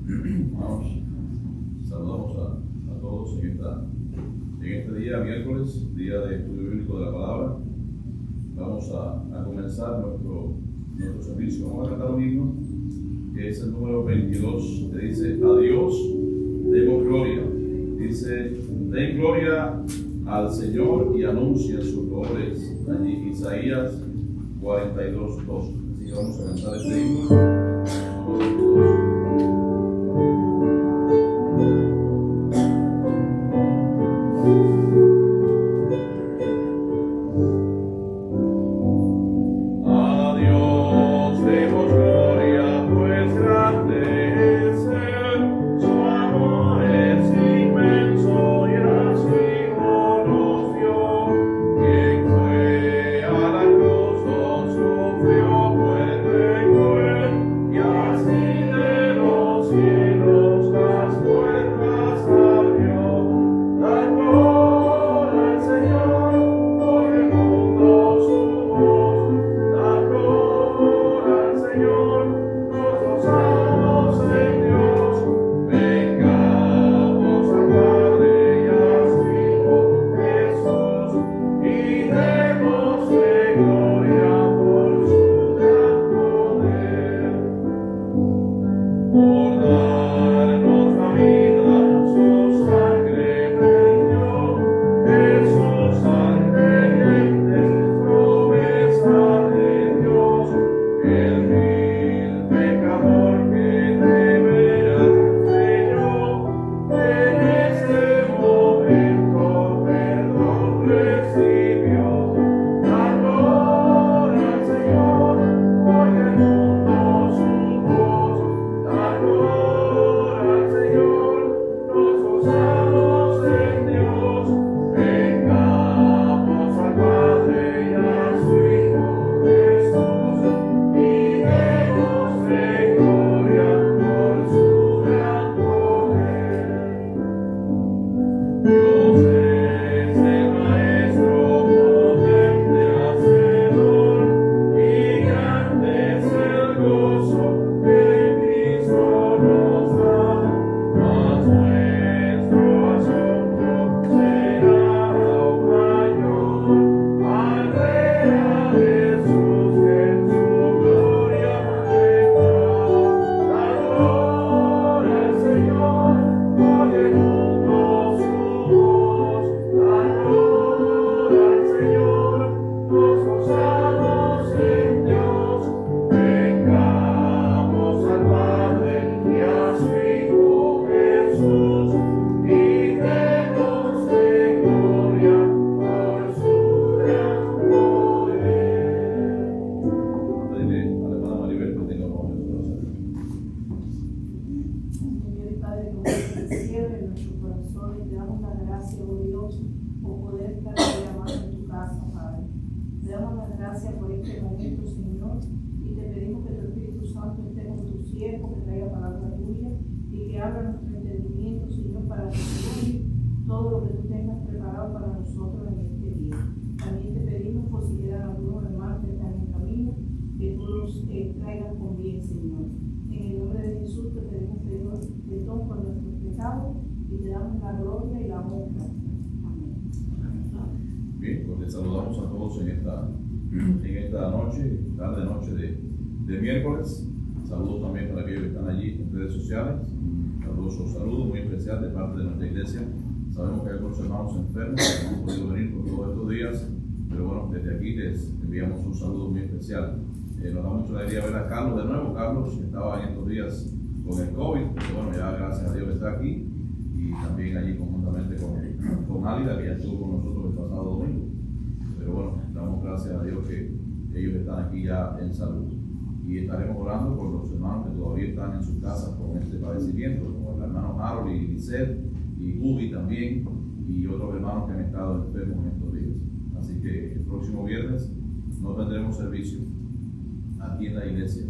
Vamos, saludamos a todos en este día, miércoles, día de estudio bíblico de la palabra. Vamos a comenzar nuestro servicio. Vamos a cantar un himno que es el número 22, que dice: a Dios demos gloria. Dice: den gloria al Señor y anuncien sus loores. Allí Isaías 42:2. Así que vamos a cantar este himno. Bien, pues les saludamos a todos en esta tarde noche de miércoles. Saludos también para aquellos que están allí en redes sociales. Un saludo muy especial de parte de nuestra iglesia. Sabemos que hay algunos hermanos enfermos que no han podido venir por todos estos días, pero bueno, desde aquí les enviamos un saludo muy especial. Nos da mucha alegría ver a Carlos de nuevo. Carlos estaba en estos días con el COVID, pero bueno, ya gracias a Dios está aquí, y también allí conjuntamente con Álida, que ya estuvo con nosotros el pasado domingo. Pero bueno, damos gracias a Dios que ellos están aquí ya en salud. Y estaremos orando por los hermanos que todavía están en sus casas con este padecimiento, como el hermano Harold y Lisette, y Ubi también, y otros hermanos que han estado enfermos en estos días. Así que el próximo viernes no tendremos servicio aquí en la iglesia.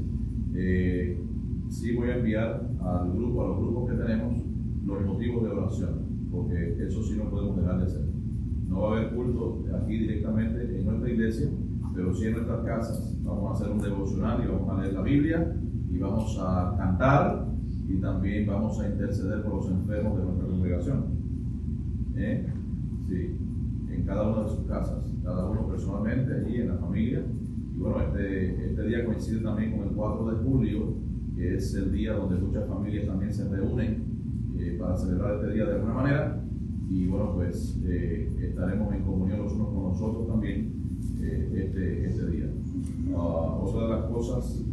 Sí voy a enviar a los grupos que tenemos, los motivos de oración, porque eso sí no podemos dejar de hacer. No va a haber culto aquí directamente en nuestra iglesia, pero sí en nuestras casas. Vamos a hacer un devocional y vamos a leer la Biblia y vamos a cantar y también vamos a interceder por los enfermos de nuestra congregación. Sí, en cada una de sus casas, cada uno personalmente, allí en la familia. Y bueno, este día coincide también con el 4 de julio, que es el día donde muchas familias también se reúnen para celebrar este día de alguna manera. Y bueno, pues estaremos en comunión los unos con los otros también este día. Otra de las cosas,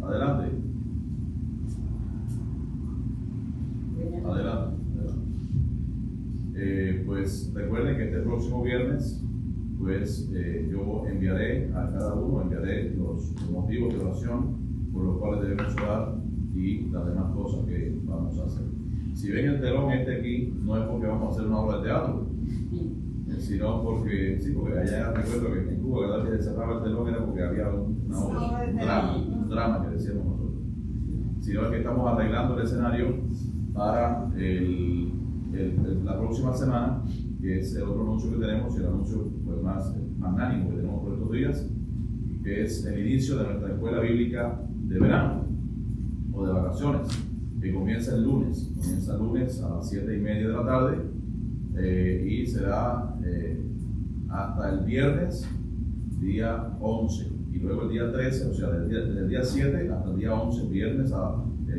adelante. Adelante. Pues recuerden que este próximo viernes, pues yo enviaré a cada uno, los motivos de oración por los cuales debemos orar y las demás cosas que vamos a hacer. Si ven el telón aquí, no es porque vamos a hacer una obra de teatro, sino porque, sí, porque allá recuerdo que en Cuba cada vez que se cerraba el telón era porque había una obra, un drama que decíamos nosotros. Sino es que estamos arreglando el escenario para la próxima semana, que es el otro anuncio que tenemos, y el anuncio pues, más magnánimo que tenemos por estos días, que es el inicio de nuestra escuela bíblica de verano o de vacaciones, que comienza el lunes a las 7:30 de la tarde y será hasta el viernes, día 11, y luego el día 13, o sea, desde el día 7 hasta el día 11,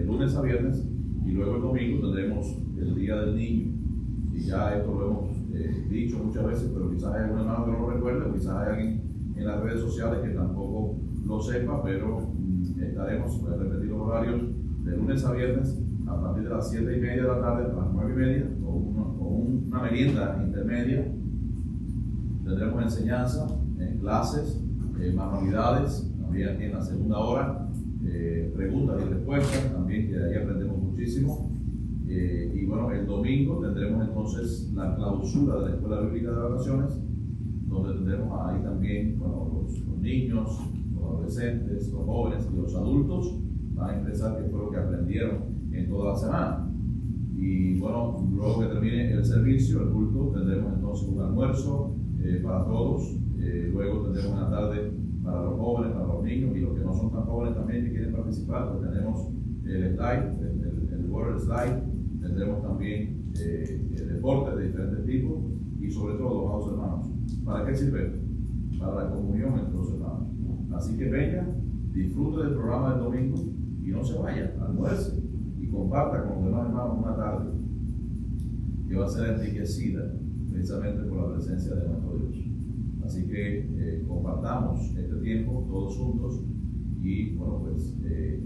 lunes a viernes, y luego el domingo tendremos el Día del Niño. Y ya esto lo hemos dicho muchas veces, pero quizás hay algún hermano que no lo recuerde, o quizás hay alguien en las redes sociales que tampoco lo sepa, pero estaremos, voy a repetir los horarios, de lunes a viernes a partir de las 7:30 de la tarde hasta las 9:30, con una merienda intermedia. Tendremos enseñanza, clases, manualidades, también aquí en la segunda hora, preguntas y respuestas, también que de ahí aprendemos muchísimo. Y bueno, el domingo tendremos entonces la clausura de la Escuela Bíblica de Vacaciones, donde tendremos ahí también los niños, los adolescentes, los jóvenes y los adultos van a expresar qué fue lo que aprendieron en toda la semana. Y bueno, luego que termine el servicio, el culto, tendremos entonces un almuerzo para todos. Luego tendremos una tarde para los jóvenes, para los niños y los que no son tan jóvenes también que quieren participar, pues tenemos el slide, el water slide, tendremos también deportes de diferentes tipos y sobre todo, amados hermanos, ¿para qué sirve? Para la comunión entre los hermanos. Así que venga, disfrute del programa del domingo y no se vaya, almuerce y comparta con los demás hermanos una tarde que va a ser enriquecida precisamente por la presencia de nuestro Dios. Así que compartamos este tiempo todos juntos y bueno, pues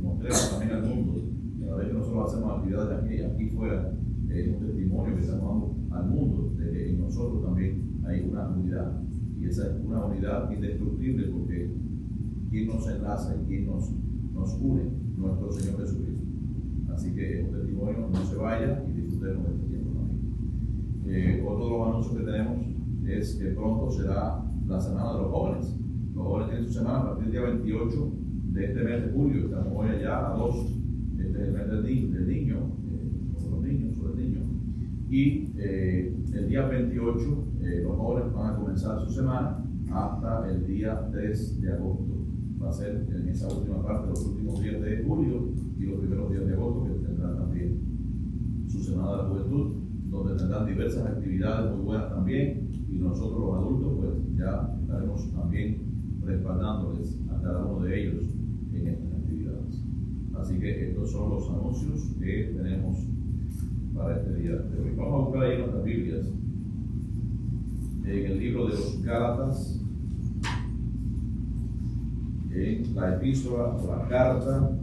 mostremos también al mundo que a la vez que nosotros hacemos actividades aquí fuera, es un testimonio que estamos dando al mundo de que en nosotros también hay una unidad, y esa es una unidad indestructible porque quien nos enlaza y quien nos une, nuestro Señor Jesucristo. Así que es un testimonio, no se vaya y disfrutemos de este tiempo también. Otro de los anuncios que tenemos es que pronto será la semana de los jóvenes. Los jóvenes tienen su semana a partir del día 28 de este mes de julio. Estamos hoy allá a 2, este es el mes del niño, sobre el niño. Y el día 28 los jóvenes van a comenzar su semana hasta el día 3 de agosto. Va a ser en esa última parte, los últimos días de julio y los primeros días de agosto, que tendrán también su semana de la juventud, donde tendrán diversas actividades muy buenas también, y nosotros los adultos pues ya estaremos también respaldándoles a cada uno de ellos en estas actividades. Así que estos son los anuncios que tenemos para este día de hoy. Vamos a buscar ahí nuestras Biblias en el libro de los Gálatas, en la epístola o la carta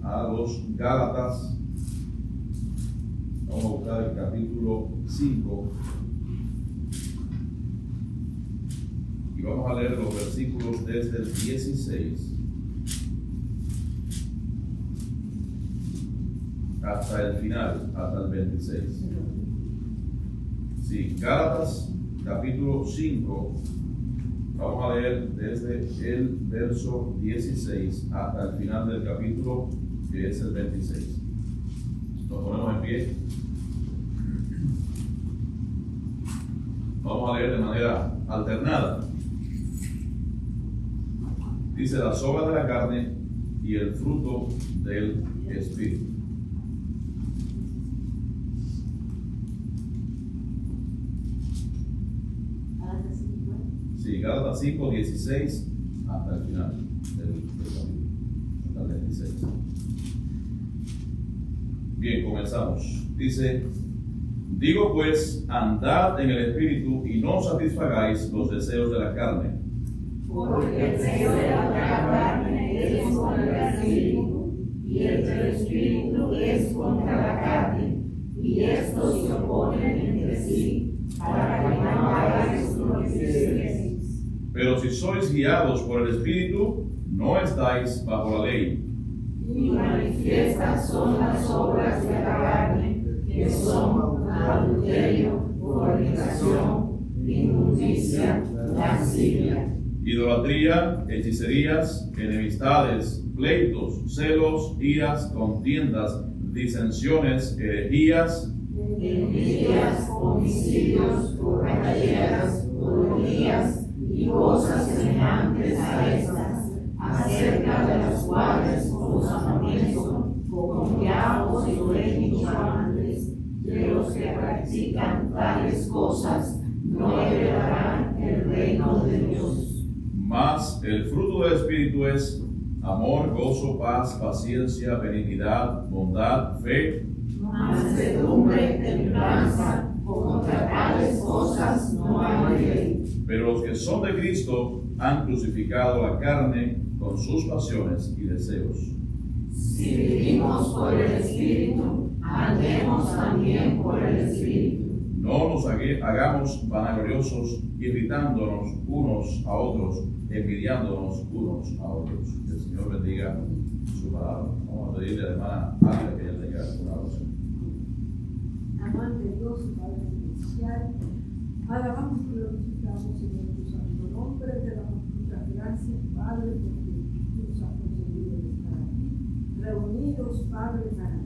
a los Gálatas. Vamos a buscar el capítulo 5 y vamos a leer los versículos desde el 16 hasta el final, hasta el 26. Sí, Gálatas capítulo 5, vamos a leer desde el verso 16 hasta el final del capítulo, que es el 26. Nos ponemos en pie. Vamos a leer de manera alternada. Dice: las obras de la carne y el fruto del Espíritu. Sí, Gálatas 5, 16 hasta el final del capítulo, hasta el 26. Bien, comenzamos. Dice: digo pues, andad en el Espíritu y no satisfagáis los deseos de la carne. Porque el deseo de la carne es contra el Espíritu, y el del Espíritu es contra la carne, y estos se oponen entre sí, para que no hagáis lo que quisierais. Pero si sois guiados por el Espíritu, no estáis bajo la ley. Y manifiestas son las obras de la carne, que son adulterio, fornicación, inmundicia, lascivia, Idolatría, hechicerías, enemistades, pleitos, celos, iras, contiendas, disensiones, herejías, envidias, homicidios, borracheras, orgías y cosas semejantes a estas, acerca de las cuales os amonesto, como ya os lo he dicho antes, que los que practican tales cosas no heredarán el reino de Dios. Mas el fruto del Espíritu es amor, gozo, paz, paciencia, benignidad, bondad, fe, Mansedumbre, templanza, contra tales cosas no hay ley. pero los que son de Cristo han crucificado la carne con sus pasiones y deseos. Si vivimos por el Espíritu, andemos también por el Espíritu. No nos hagamos vanagloriosos, irritándonos unos a otros, envidiándonos unos a otros. Que el Señor bendiga su palabra. Vamos a pedirle a la hermana Ángela que ella tenga una oración. Amante Dios y Padre Celestial, alabamos y glorificamos, Señor, tu santo nombre, te damos muchas gracias, Padre, porque tú nos has concedido de estar aquí, reunidos, Padre, para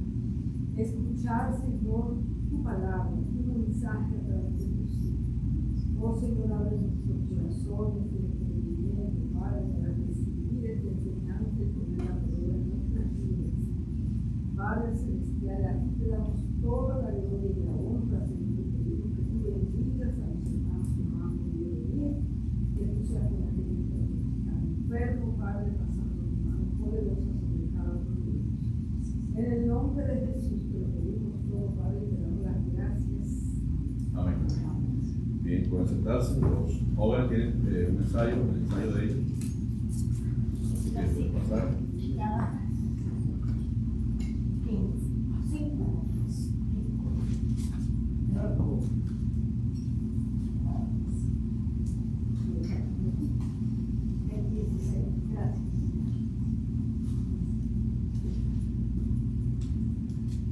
escuchar, Señor, tu palabra, tu mensaje a través de tus hijos. Oh, Señor, abre nuestros corazones y entendimiento, Padre, para recibir esta enseñanza y ponerla por obra en nuestras vidas. Padre Celestial, a ti te damos toda la gloria y la honra, Señor. Te pedimos que tú bendigas a los hermanos que nos han podido venir, que tú seas con aquellos que están enfermos, Padre, pasando tus manos poderosas sobre cada uno de ellos. En el nombre de Jesús te lo pedimos todo, Padre, y te damos las gracias. Amén. Bien, pueden sentarse. Los jóvenes tienen un ensayo, el ensayo de ellos. Así que pueden pasar.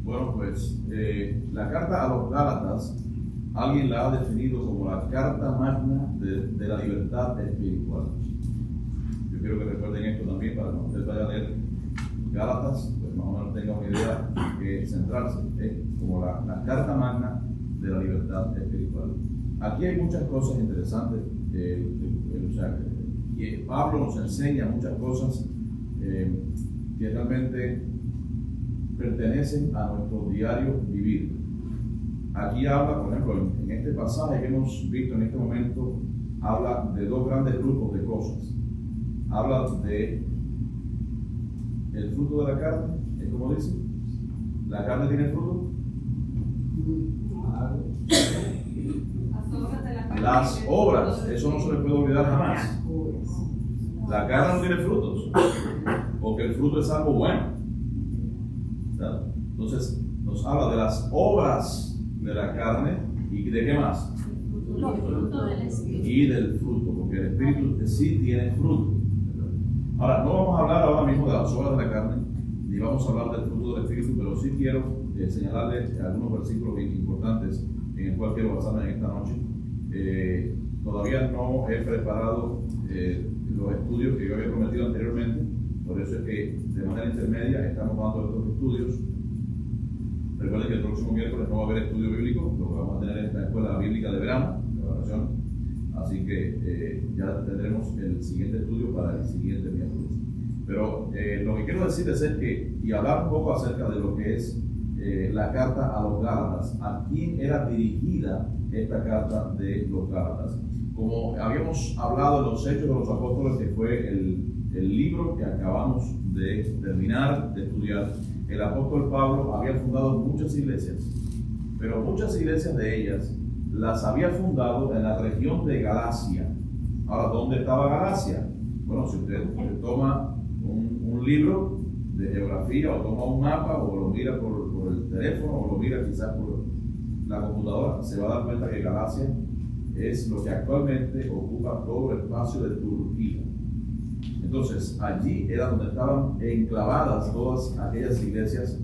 Bueno, pues la carta a los Gálatas, alguien la ha definido como la carta magna de la libertad espiritual. Yo quiero que recuerden esto también para cuando ustedes vayan a leer Gálatas, pues más o menos tengan una idea que centrarse, como la carta magna de la libertad espiritual. Aquí hay muchas cosas interesantes, o sea, que Pablo nos enseña muchas cosas que realmente pertenecen a nuestro diario vivir. Aquí habla, por ejemplo, en este pasaje que hemos visto en este momento, habla de dos grandes grupos de cosas. Habla de el fruto de la carne, es como dice, ¿la carne tiene fruto? Las obras, eso no se le puede olvidar jamás. La carne no tiene frutos, porque el fruto es algo bueno. Entonces, nos habla de las obras de la carne y de qué más? Los frutos del Espíritu. Y del fruto, porque el Espíritu sí tiene fruto. Ahora, no vamos a hablar ahora mismo de las obras de la carne, ni vamos a hablar del fruto del Espíritu, pero sí quiero señalarles algunos versículos bien importantes en el cual quiero basarme en esta noche. Todavía no he preparado los estudios que yo había prometido anteriormente, por eso es que de manera intermedia estamos dando estos estudios. Recuerden que el próximo miércoles no va a haber estudio bíblico, lo que vamos a tener es la escuela bíblica de verano, de vacaciones, así que ya tendremos el siguiente estudio para el siguiente miércoles. Pero lo que quiero decirles es que, y hablar un poco acerca de lo que es la carta a los Gálatas, a quién era dirigida esta carta de los Gálatas. Como habíamos hablado en los Hechos de los Apóstoles, que fue el libro que acabamos de terminar de estudiar, el apóstol Pablo había fundado muchas iglesias, pero muchas iglesias de ellas las había fundado en la región de Galacia. Ahora, ¿dónde estaba Galacia? Bueno, si usted toma un libro de geografía, o toma un mapa, o lo mira por el teléfono, o lo mira quizás por la computadora, se va a dar cuenta que Galacia es lo que actualmente ocupa todo el espacio de Turquía. Entonces, allí era donde estaban enclavadas todas aquellas iglesias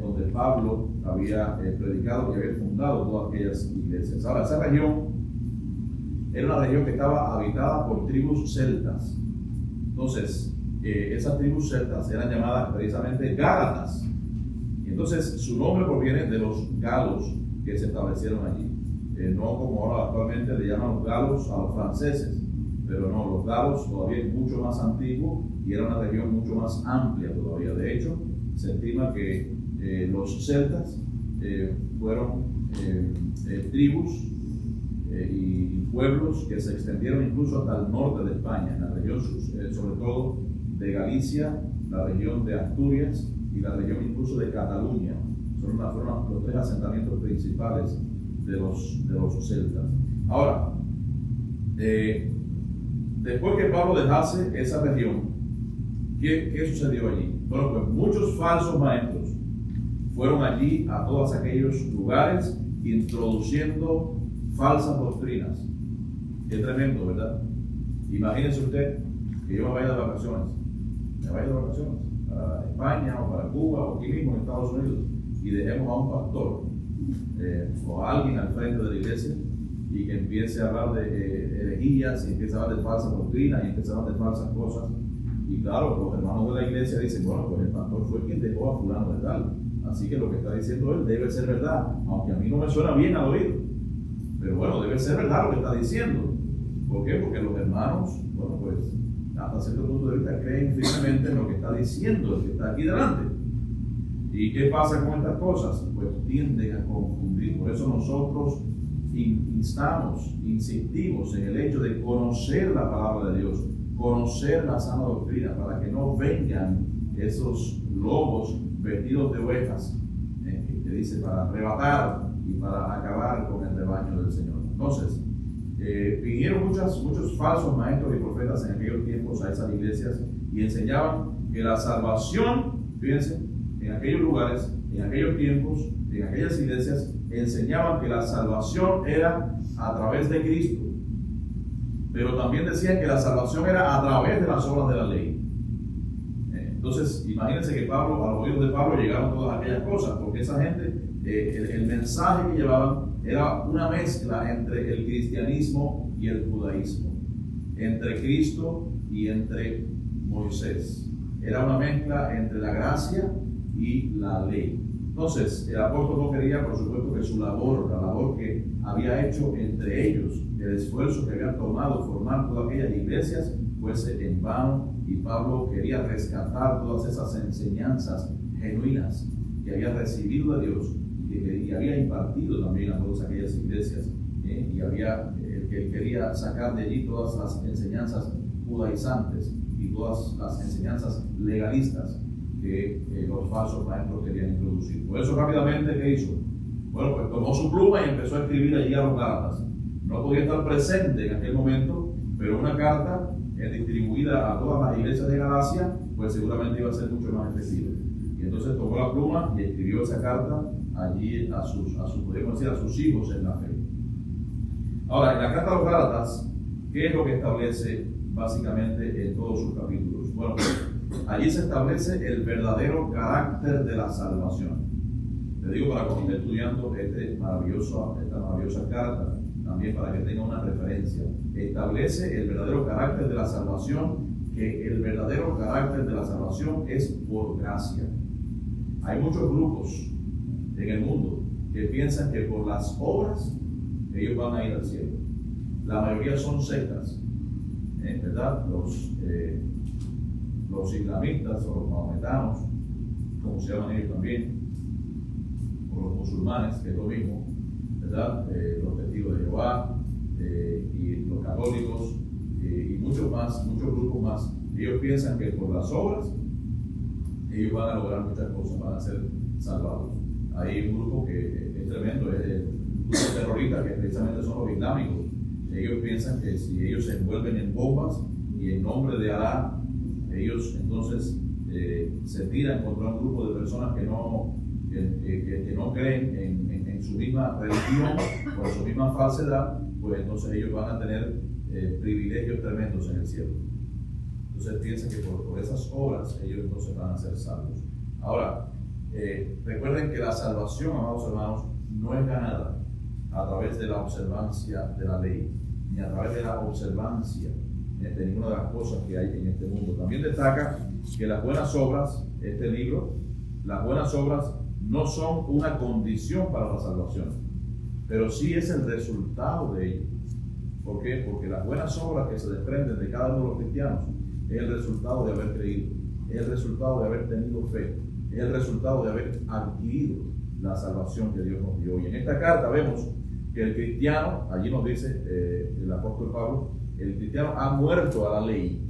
donde Pablo había predicado y había fundado todas aquellas iglesias. Ahora, esa región era una región que estaba habitada por tribus celtas. Entonces, esas tribus celtas eran llamadas precisamente Gálatas. Y entonces, su nombre proviene de los galos que se establecieron allí. No como ahora actualmente le llaman los galos a los franceses, pero no, los galos todavía es mucho más antiguo y era una región mucho más amplia todavía. De hecho, se estima que los celtas fueron tribus y pueblos que se extendieron incluso hasta el norte de España, en la región sobre todo de Galicia, la región de Asturias y la región incluso de Cataluña. Fueron los tres asentamientos principales de los celtas. Ahora, después que Pablo dejase esa región, ¿qué sucedió allí? Bueno, pues muchos falsos maestros fueron allí a todos aquellos lugares introduciendo falsas doctrinas. Qué tremendo, ¿verdad? Imagínense usted que yo me vaya de vacaciones, para España o para Cuba o aquí mismo en Estados Unidos, y dejemos a un pastor o a alguien al frente de la iglesia y que empiece a hablar de herejías y empiece a hablar de falsas doctrinas y empiece a hablar de falsas cosas. Y claro, los hermanos de la iglesia dicen, bueno, pues el pastor fue quien dejó a fulano de tal, así que lo que está diciendo él debe ser verdad, aunque a mí no me suena bien al oído, pero bueno, debe ser verdad lo que está diciendo. ¿Por qué? Porque los hermanos, bueno, pues hasta cierto punto de vista creen firmemente en lo que está diciendo el que está aquí delante. ¿Y qué pasa con estas cosas? Pues tienden a confundir. Por eso nosotros insistimos en el hecho de conocer la palabra de Dios, conocer la sana doctrina, para que no vengan esos lobos vestidos de ovejas, que dice para arrebatar y para acabar con el rebaño del Señor. Entonces, vinieron muchos falsos maestros y profetas en aquellos tiempos a esas iglesias y enseñaban que la salvación, fíjense, en aquellos lugares, en aquellos tiempos, en aquellas iglesias, enseñaban que la salvación era a través de Cristo, pero también decían que la salvación era a través de las obras de la ley. Entonces, imagínense que Pablo, a los oídos de Pablo llegaron todas aquellas cosas, porque esa gente, el mensaje que llevaban era una mezcla entre el cristianismo y el judaísmo, entre Cristo y entre Moisés. Era una mezcla entre la gracia y la ley. Entonces, el apóstol no quería, por supuesto, que su labor, la labor que había hecho entre ellos, el esfuerzo que habían tomado formar todas aquellas iglesias, fuese en vano, y Pablo quería rescatar todas esas enseñanzas genuinas que había recibido de Dios y había impartido también a todas aquellas iglesias, y que quería sacar de allí todas las enseñanzas judaizantes y todas las enseñanzas legalistas que los falsos maestros querían introducir. Por eso rápidamente, ¿qué hizo? Bueno, pues tomó su pluma y empezó a escribir allí a los Gálatas. No podía estar presente en aquel momento, pero una carta distribuida a todas las iglesias de Galacia, pues seguramente iba a ser mucho más efectiva. Y entonces tomó la pluma y escribió esa carta allí podríamos decir, a sus hijos en la fe. Ahora, en la carta a los Gálatas, ¿qué es lo que establece básicamente en todos sus capítulos? Bueno, allí se establece el verdadero carácter de la salvación. Le digo para cuando esté estudiando esta maravillosa carta, también para que tenga una referencia. Establece el verdadero carácter de la salvación, que el verdadero carácter de la salvación es por gracia. Hay muchos grupos en el mundo que piensan que por las obras ellos van a ir al cielo. La mayoría son sectas, ¿verdad? los islamistas o los mahometanos, como se llaman ellos también, o los musulmanes, que es lo mismo, ¿verdad? Los testigos de Jehová y los católicos y muchos grupos más. Ellos piensan que por las obras ellos van a lograr muchas cosas, van a ser salvados. Hay un grupo que es tremendo, es el grupo terrorista, que precisamente son los islámicos. Ellos piensan que si ellos se envuelven en bombas y en nombre de Alá, ellos entonces se tiran contra un grupo de personas que no creen en su misma religión o en su misma falsedad, pues entonces ellos van a tener privilegios tremendos en el cielo. Entonces piensan que por esas obras ellos entonces van a ser salvos. Ahora, recuerden que la salvación, amados hermanos, no es ganada a través de la observancia de la ley, ni a través de la observancia de ninguna de las cosas que hay en este mundo. También destaca que las buenas obras, este libro, las buenas obras no son una condición para la salvación, pero sí es el resultado de ello. ¿Por qué? Porque las buenas obras que se desprenden de cada uno de los cristianos es el resultado de haber creído, es el resultado de haber tenido fe, es el resultado de haber adquirido la salvación que Dios nos dio. Y en esta carta vemos que el cristiano, allí nos dice el apóstol Pablo, el cristiano ha muerto a la ley,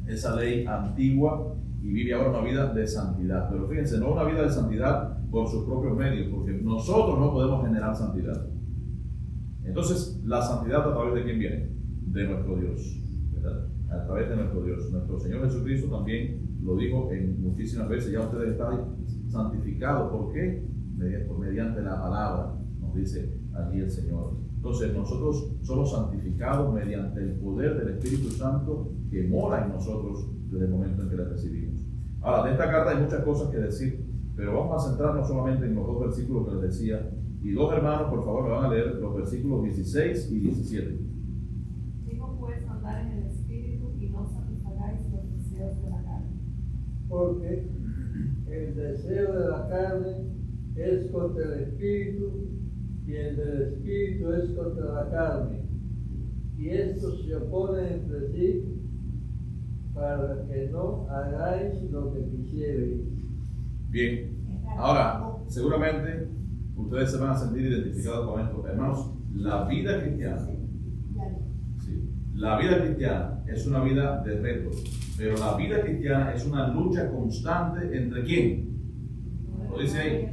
esa ley antigua, y vive ahora una vida de santidad. Pero fíjense, no una vida de santidad por sus propios medios, porque nosotros no podemos generar santidad. Entonces, la santidad, ¿a través de quién viene? De nuestro Dios, ¿verdad? A través de nuestro Dios. Nuestro Señor Jesucristo también lo dijo en muchísimas veces: ya ustedes están santificados. ¿Por qué? Mediante la palabra, nos dice allí el Señor. Entonces, nosotros somos santificados mediante el poder del Espíritu Santo que mora en nosotros desde el momento en que la recibimos. Ahora, de esta carta hay muchas cosas que decir, pero vamos a centrarnos solamente en los dos versículos que les decía. Y dos hermanos, por favor, me van a leer los versículos 16 y 17. Digo pues, andar en el Espíritu y no satisfagáis los deseos de la carne. Porque el deseo de la carne es contra el Espíritu y el del Espíritu es contra la carne. Y estos se oponen entre sí para que no hagáis lo que quisierais. Bien, ahora, seguramente ustedes se van a sentir identificados con esto. Hermanos, la vida cristiana, sí, la vida cristiana es una vida de retos, pero la vida cristiana es una lucha constante ¿entre quién? Lo dice ahí,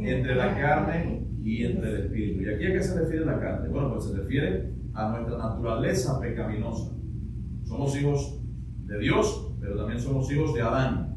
entre la carne y entre el espíritu. ¿Y aquí a qué se refiere la carne? Bueno, pues se refiere a nuestra naturaleza pecaminosa. Somos hijos de Dios, pero también somos hijos de Adán.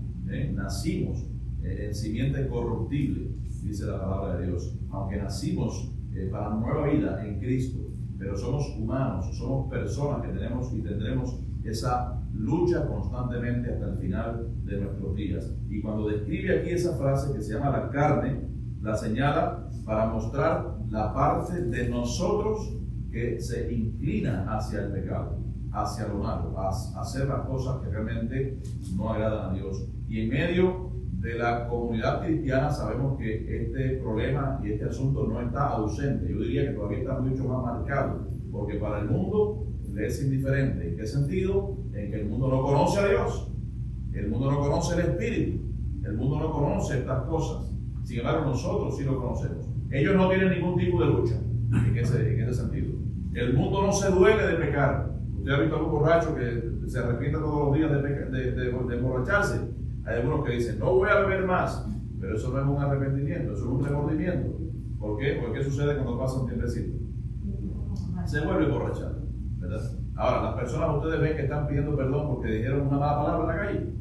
Nacimos en simiente corruptible, dice la palabra de Dios, aunque nacimos para nueva vida en Cristo, pero somos humanos, somos personas que tenemos y tendremos esa lucha constantemente hasta el final de nuestros días. Y cuando describe aquí esa frase que se llama la carne, la señala para mostrar la parte de nosotros que se inclina hacia el pecado, hacia lo malo, a hacer las cosas que realmente no agradan a Dios. Y en medio de la comunidad cristiana sabemos que este problema y este asunto no está ausente. Yo diría que todavía está mucho más marcado, porque para el mundo le es indiferente. ¿En qué sentido? En que el mundo no conoce a Dios, el mundo no conoce el Espíritu, el mundo no conoce estas cosas. Sin embargo, nosotros sí lo conocemos. Ellos no tienen ningún tipo de lucha en ese sentido. El mundo no se duele de pecar. Usted ha visto a algún borracho que se arrepiente todos los días de emborracharse. Hay algunos que dicen, no voy a beber más, pero eso no es un arrepentimiento, eso es un remordimiento. ¿Por qué? Porque ¿qué sucede cuando pasa un tiempecito? Se vuelve a emborrachar, ¿verdad? Ahora, las personas, ustedes ven que están pidiendo perdón porque dijeron una mala palabra en la calle.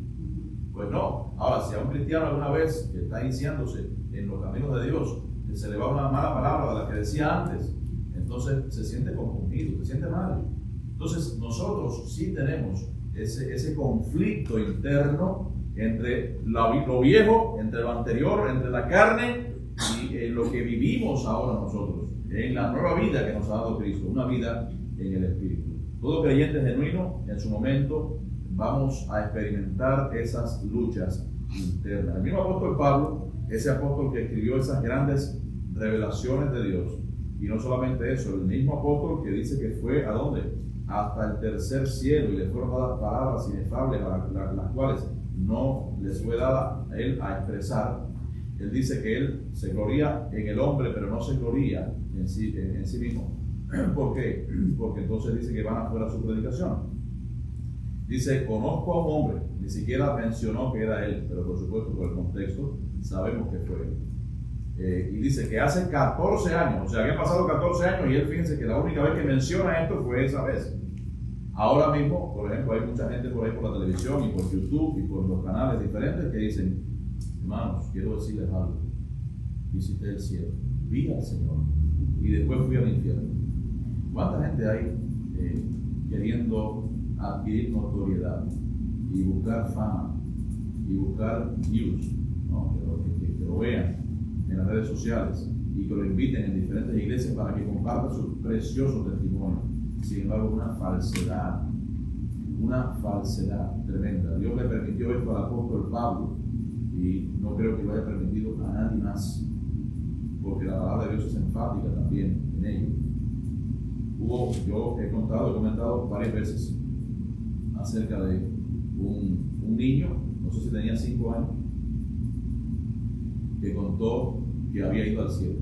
Pues no. Ahora, si a un cristiano alguna vez que está iniciándose en los caminos de Dios, se le va una mala palabra de la que decía antes, entonces se siente confundido, se siente mal. Entonces, nosotros sí tenemos ese conflicto interno entre lo viejo, entre lo anterior, entre la carne y lo que vivimos ahora nosotros, en la nueva vida que nos ha dado Cristo, una vida en el Espíritu. Todo creyente genuino, en su momento, vamos a experimentar esas luchas internas. El mismo apóstol Pablo, ese apóstol que escribió esas grandes revelaciones de Dios, y no solamente eso, el mismo apóstol que dice que fue ¿a dónde? hasta el tercer cielo, y le fueron dadas palabras inefables, las cuales no les fue dada a él a expresar. Él dice que él se gloria en el hombre, pero no se gloria en sí mismo. ¿Por qué? Porque entonces dice que van afuera su predicación. Dice, conozco a un hombre, ni siquiera mencionó que era él, pero por supuesto por el contexto sabemos que fue él. Y dice que hace 14 años, o sea que han pasado 14 años y él, fíjense que la única vez que menciona esto fue esa vez. Ahora mismo, por ejemplo, hay mucha gente por ahí por la televisión y por YouTube y por los canales diferentes que dicen, hermanos, quiero decirles algo, visité el cielo, vi al Señor y después fui al infierno. ¿Cuánta gente hay queriendo adquirir notoriedad y buscar fama y buscar views, ¿no? que lo vean en las redes sociales y que lo inviten en diferentes iglesias para que comparta su precioso testimonio? Sin embargo, una falsedad tremenda. Dios le permitió esto al apóstol Pablo y no creo que lo haya permitido a nadie más, porque la palabra de Dios es enfática también en ello. Yo he comentado varias veces acerca de un niño, no sé si tenía 5 años, que contó que había ido al cielo.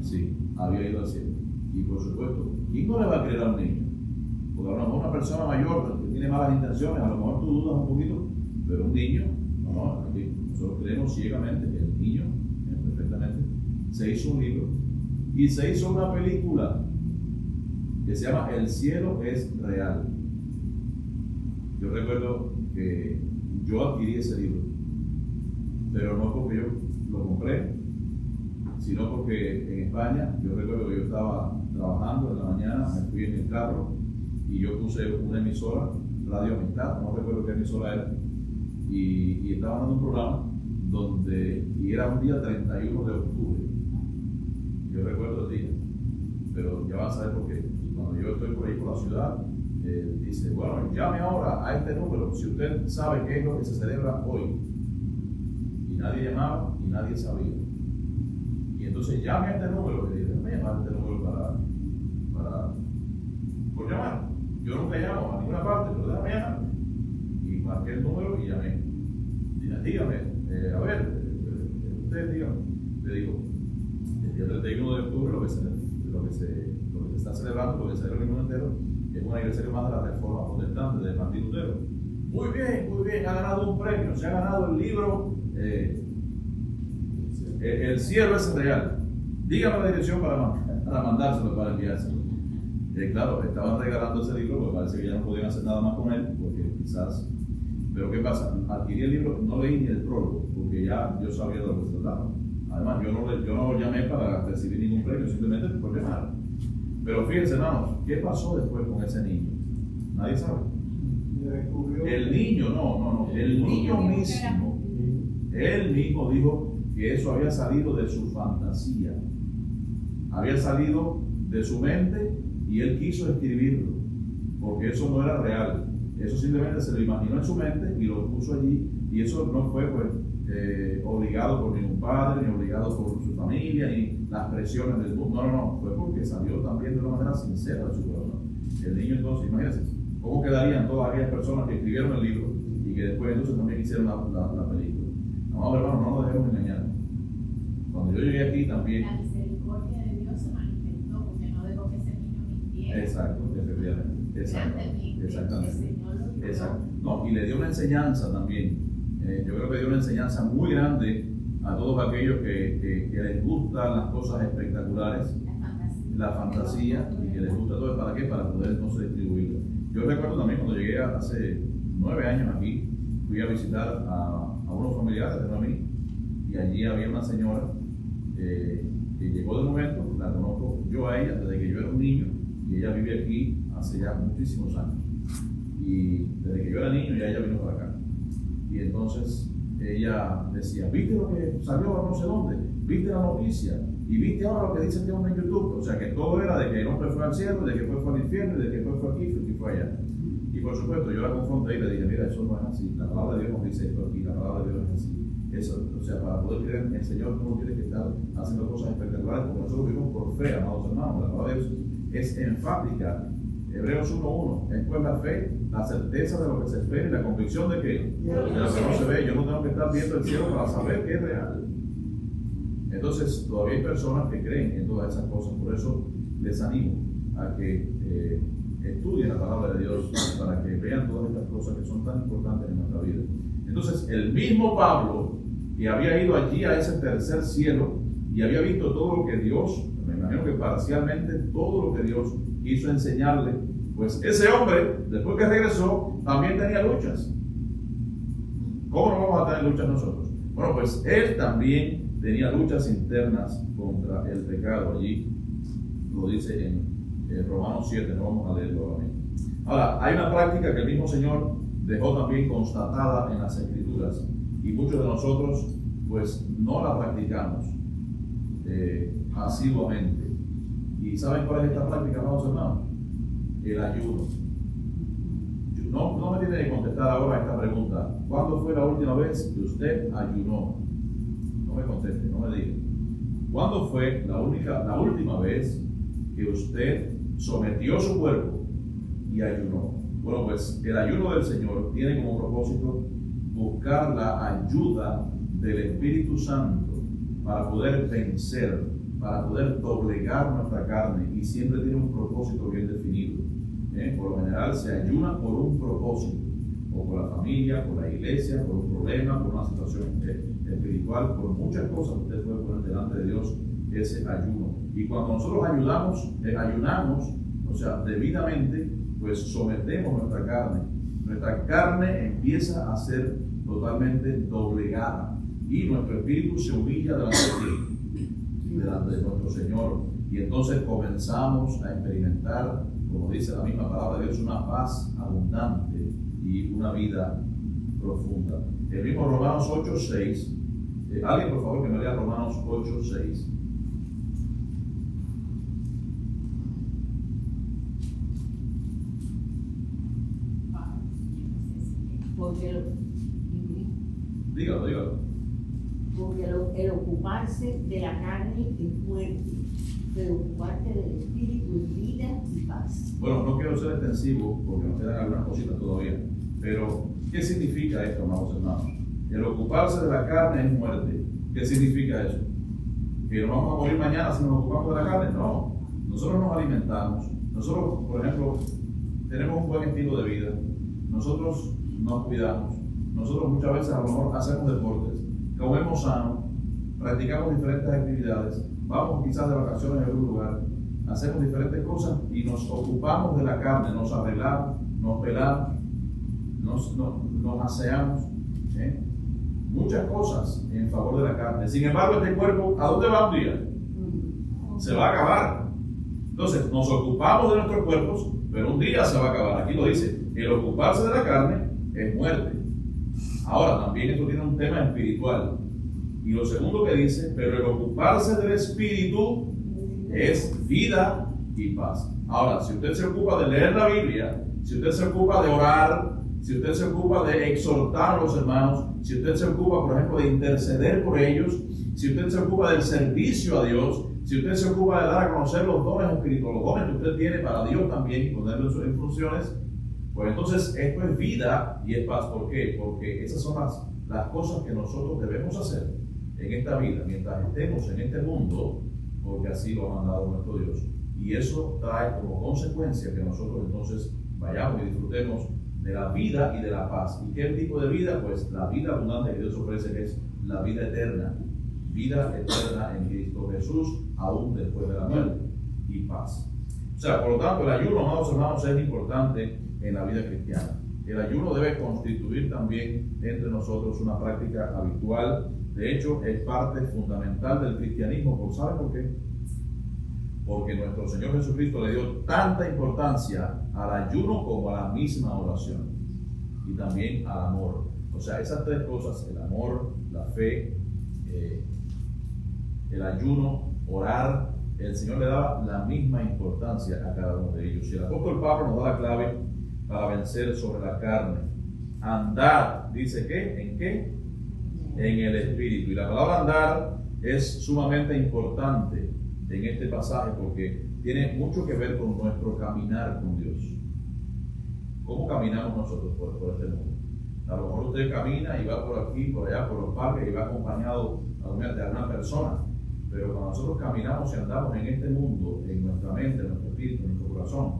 Sí, había ido al cielo. Y por supuesto, ¿quién no le va a creer a un niño? Porque a lo mejor una persona mayor que tiene malas intenciones, a lo mejor tú dudas un poquito, pero un niño, no, nosotros creemos ciegamente que el niño, perfectamente, se hizo un libro y se hizo una película que se llama El cielo es real. Yo recuerdo que yo adquirí ese libro, pero no porque yo lo compré, sino porque en España, yo recuerdo que yo estaba trabajando en la mañana, me fui en el carro y yo puse una emisora, Radio Amistad, no recuerdo qué emisora era, y estaba dando un programa y era un día 31 de octubre. Yo recuerdo el día, pero ya van a saber por qué. Y cuando yo estoy por ahí por la ciudad, dice, bueno, llame ahora a este número si usted sabe qué es lo que se celebra hoy. Y nadie llamaba y nadie sabía. Y entonces llame a este número, que dice, déjame llamar a este número por llamar. Yo nunca llamo a ninguna parte, pero déjame llamar. Y marqué el número y llamé. Dígame, a ver, usted dígame. Le digo, el día 31 de octubre lo que se está celebrando, lo que se celebra en el mundo entero, es un aniversario más de la Reforma Protestante de Martín Lutero. Muy bien, ha ganado un premio, se ha ganado el libro El cielo es real. Dígame la dirección para mandárselo, para enviárselo. Claro, estaban regalando ese libro, porque parece que ya no podían hacer nada más con él, porque quizás... Pero ¿qué pasa? Adquirí el libro, no leí ni el prólogo, porque ya yo sabía de lo que se trataba. Además, yo no llamé para recibir ningún premio, simplemente por llamar. Pero fíjense, hermanos, ¿qué pasó después con ese niño? Nadie sabe. El niño, el niño mismo, él mismo dijo que eso había salido de su fantasía, había salido de su mente y él quiso escribirlo, porque eso no era real, eso simplemente se lo imaginó en su mente y lo puso allí, y eso no fue obligado por ningún padre, ni obligado por su familia, ni las presiones del mundo, no, fue porque salió también de una manera sincera de su corazón. El niño entonces, imagínense, ¿cómo quedarían todas aquellas personas que escribieron el libro y que después entonces también hicieron la película? No, hermano, no nos dejemos engañar. Cuando yo llegué aquí también... La misericordia de Dios se manifestó porque no dejó que ese niño mintiera. Exacto, efectivamente. Exactamente. Exacto. No, y le dio una enseñanza también. Yo creo que dio una enseñanza muy grande a todos aquellos que les gustan las cosas espectaculares, la fantasía, y que les gusta todo. ¿Para qué? Para poder entonces distribuirlo. Yo recuerdo también cuando llegué hace 9 años aquí, fui a visitar a unos familiares de mí, y allí había una señora que llegó de momento, la conozco yo a ella desde que yo era un niño, y ella vive aquí hace ya muchísimos años. Y desde que yo era niño ya ella vino para acá. Y entonces ella decía, ¿viste lo que salió a no sé dónde? ¿Viste la noticia? Y viste ahora lo que dicen que es en YouTube. O sea que todo era de que el hombre fue al cielo, de que fue al infierno, de que fue aquí, de que fue allá. Y por supuesto yo la confronté y le dije, mira, eso no es así. La palabra de Dios nos dice esto aquí, la palabra de Dios es así. Eso, o sea, para poder creer en el Señor no tiene que estar haciendo cosas espectaculares, porque nosotros vivimos por fe, amados hermanos. La palabra de Dios es enfática. Hebreos 1:1, es pues la fe, la certeza de lo que se espera y la convicción de que de lo que no se ve. Yo no tengo que estar viendo el cielo para saber que es real. Entonces, todavía hay personas que creen en todas esas cosas. Por eso les animo a que estudien la palabra de Dios para que vean todas estas cosas que son tan importantes en nuestra vida. Entonces, el mismo Pablo, que había ido allí a ese tercer cielo y había visto todo lo que Dios, me imagino que parcialmente todo lo que Dios quiso enseñarle, pues ese hombre, después que regresó, también tenía luchas. ¿Cómo no vamos a tener luchas nosotros? Bueno, pues él también tenía luchas internas contra el pecado. Allí lo dice en Romanos 7, no vamos a leerlo ahora mismo. Ahora, hay una práctica que el mismo Señor dejó también constatada en las Escrituras y muchos de nosotros pues no la practicamos asiduamente. ¿Y saben cuál es esta práctica, amados hermanos? El ayuno. No me tiene que contestar ahora esta pregunta. ¿Cuándo fue la última vez que usted ayunó? No me conteste, no me diga. ¿Cuándo fue la última vez que usted sometió su cuerpo y ayunó? Bueno, pues el ayuno del Señor tiene como propósito buscar la ayuda del Espíritu Santo para poder vencer, para poder doblegar nuestra carne, y siempre tiene un propósito bien definido. Por lo general se ayuna por un propósito, o por la familia, por la iglesia, por un problema, por una situación espiritual, por muchas cosas. Usted puede poner delante de Dios ese ayuno. Y cuando nosotros ayunamos, o sea, debidamente, pues sometemos nuestra carne. Nuestra carne empieza a ser totalmente doblegada y nuestro espíritu se humilla delante de nuestro Señor. Y entonces comenzamos a experimentar, como dice la misma palabra de Dios, una paz abundante y una vida profunda. El mismo Romanos 8:6, alguien por favor que me lea Romanos 8:6. Dígalo. Porque el ocuparse de la carne es muerte, pero ocuparte del espíritu es vida y paz. Bueno, no quiero ser extensivo porque nos quedan algunas cositas todavía, pero ¿qué significa esto, amados hermanos? El ocuparse de la carne es muerte. ¿Qué significa eso? ¿Que nos vamos a morir mañana si nos ocupamos de la carne? No. Nosotros nos alimentamos. Nosotros, por ejemplo, tenemos un buen estilo de vida. Nosotros nos cuidamos. Nosotros muchas veces a lo mejor hacemos deportes, comemos sano, practicamos diferentes actividades, vamos quizás de vacaciones en algún lugar, hacemos diferentes cosas y nos ocupamos de la carne, nos arreglamos, nos pelamos, nos aseamos, muchas cosas en favor de la carne. Sin embargo, este cuerpo, ¿a dónde va un día? Se va a acabar. Entonces, nos ocupamos de nuestros cuerpos, pero un día se va a acabar. Aquí lo dice, el ocuparse de la carne es muerte. Ahora, también esto tiene un tema espiritual. Y lo segundo que dice, pero el ocuparse del espíritu es vida y paz. Ahora, si usted se ocupa de leer la Biblia, si usted se ocupa de orar, si usted se ocupa de exhortar a los hermanos, si usted se ocupa, por ejemplo, de interceder por ellos, si usted se ocupa del servicio a Dios, si usted se ocupa de dar a conocer los dones espirituales, los dones que usted tiene para Dios también y ponerlos en funciones, pues entonces esto es vida y es paz. ¿Por qué? Porque esas son las cosas que nosotros debemos hacer en esta vida, mientras estemos en este mundo, porque así lo ha mandado nuestro Dios. Y eso trae como consecuencia que nosotros entonces vayamos y disfrutemos de la vida y de la paz. ¿Y qué tipo de vida? Pues la vida abundante que Dios ofrece, que es la vida eterna en Cristo Jesús, aún después de la muerte, y paz. O sea, por lo tanto, el ayuno, amados hermanos, es importante en la vida cristiana. El ayuno debe constituir también entre nosotros una práctica habitual. De hecho, es parte fundamental del cristianismo. ¿Saben por qué? Porque nuestro Señor Jesucristo le dio tanta importancia al ayuno como a la misma oración, y también al amor. O sea, esas tres cosas, el amor, la fe, el ayuno, orar, el Señor le daba la misma importancia a cada uno de ellos. Y el apóstol Pablo nos da la clave para vencer sobre la carne. Andar, dice que, ¿en qué? En el Espíritu. Y la palabra andar es sumamente importante en este pasaje, porque tiene mucho que ver con nuestro caminar con Dios. ¿Cómo caminamos nosotros por este mundo? A lo mejor usted camina y va por aquí, por allá, por los parques y va acompañado de alguna persona. Pero cuando nosotros caminamos y andamos en este mundo, en nuestra mente, en nuestro espíritu, en nuestro corazón,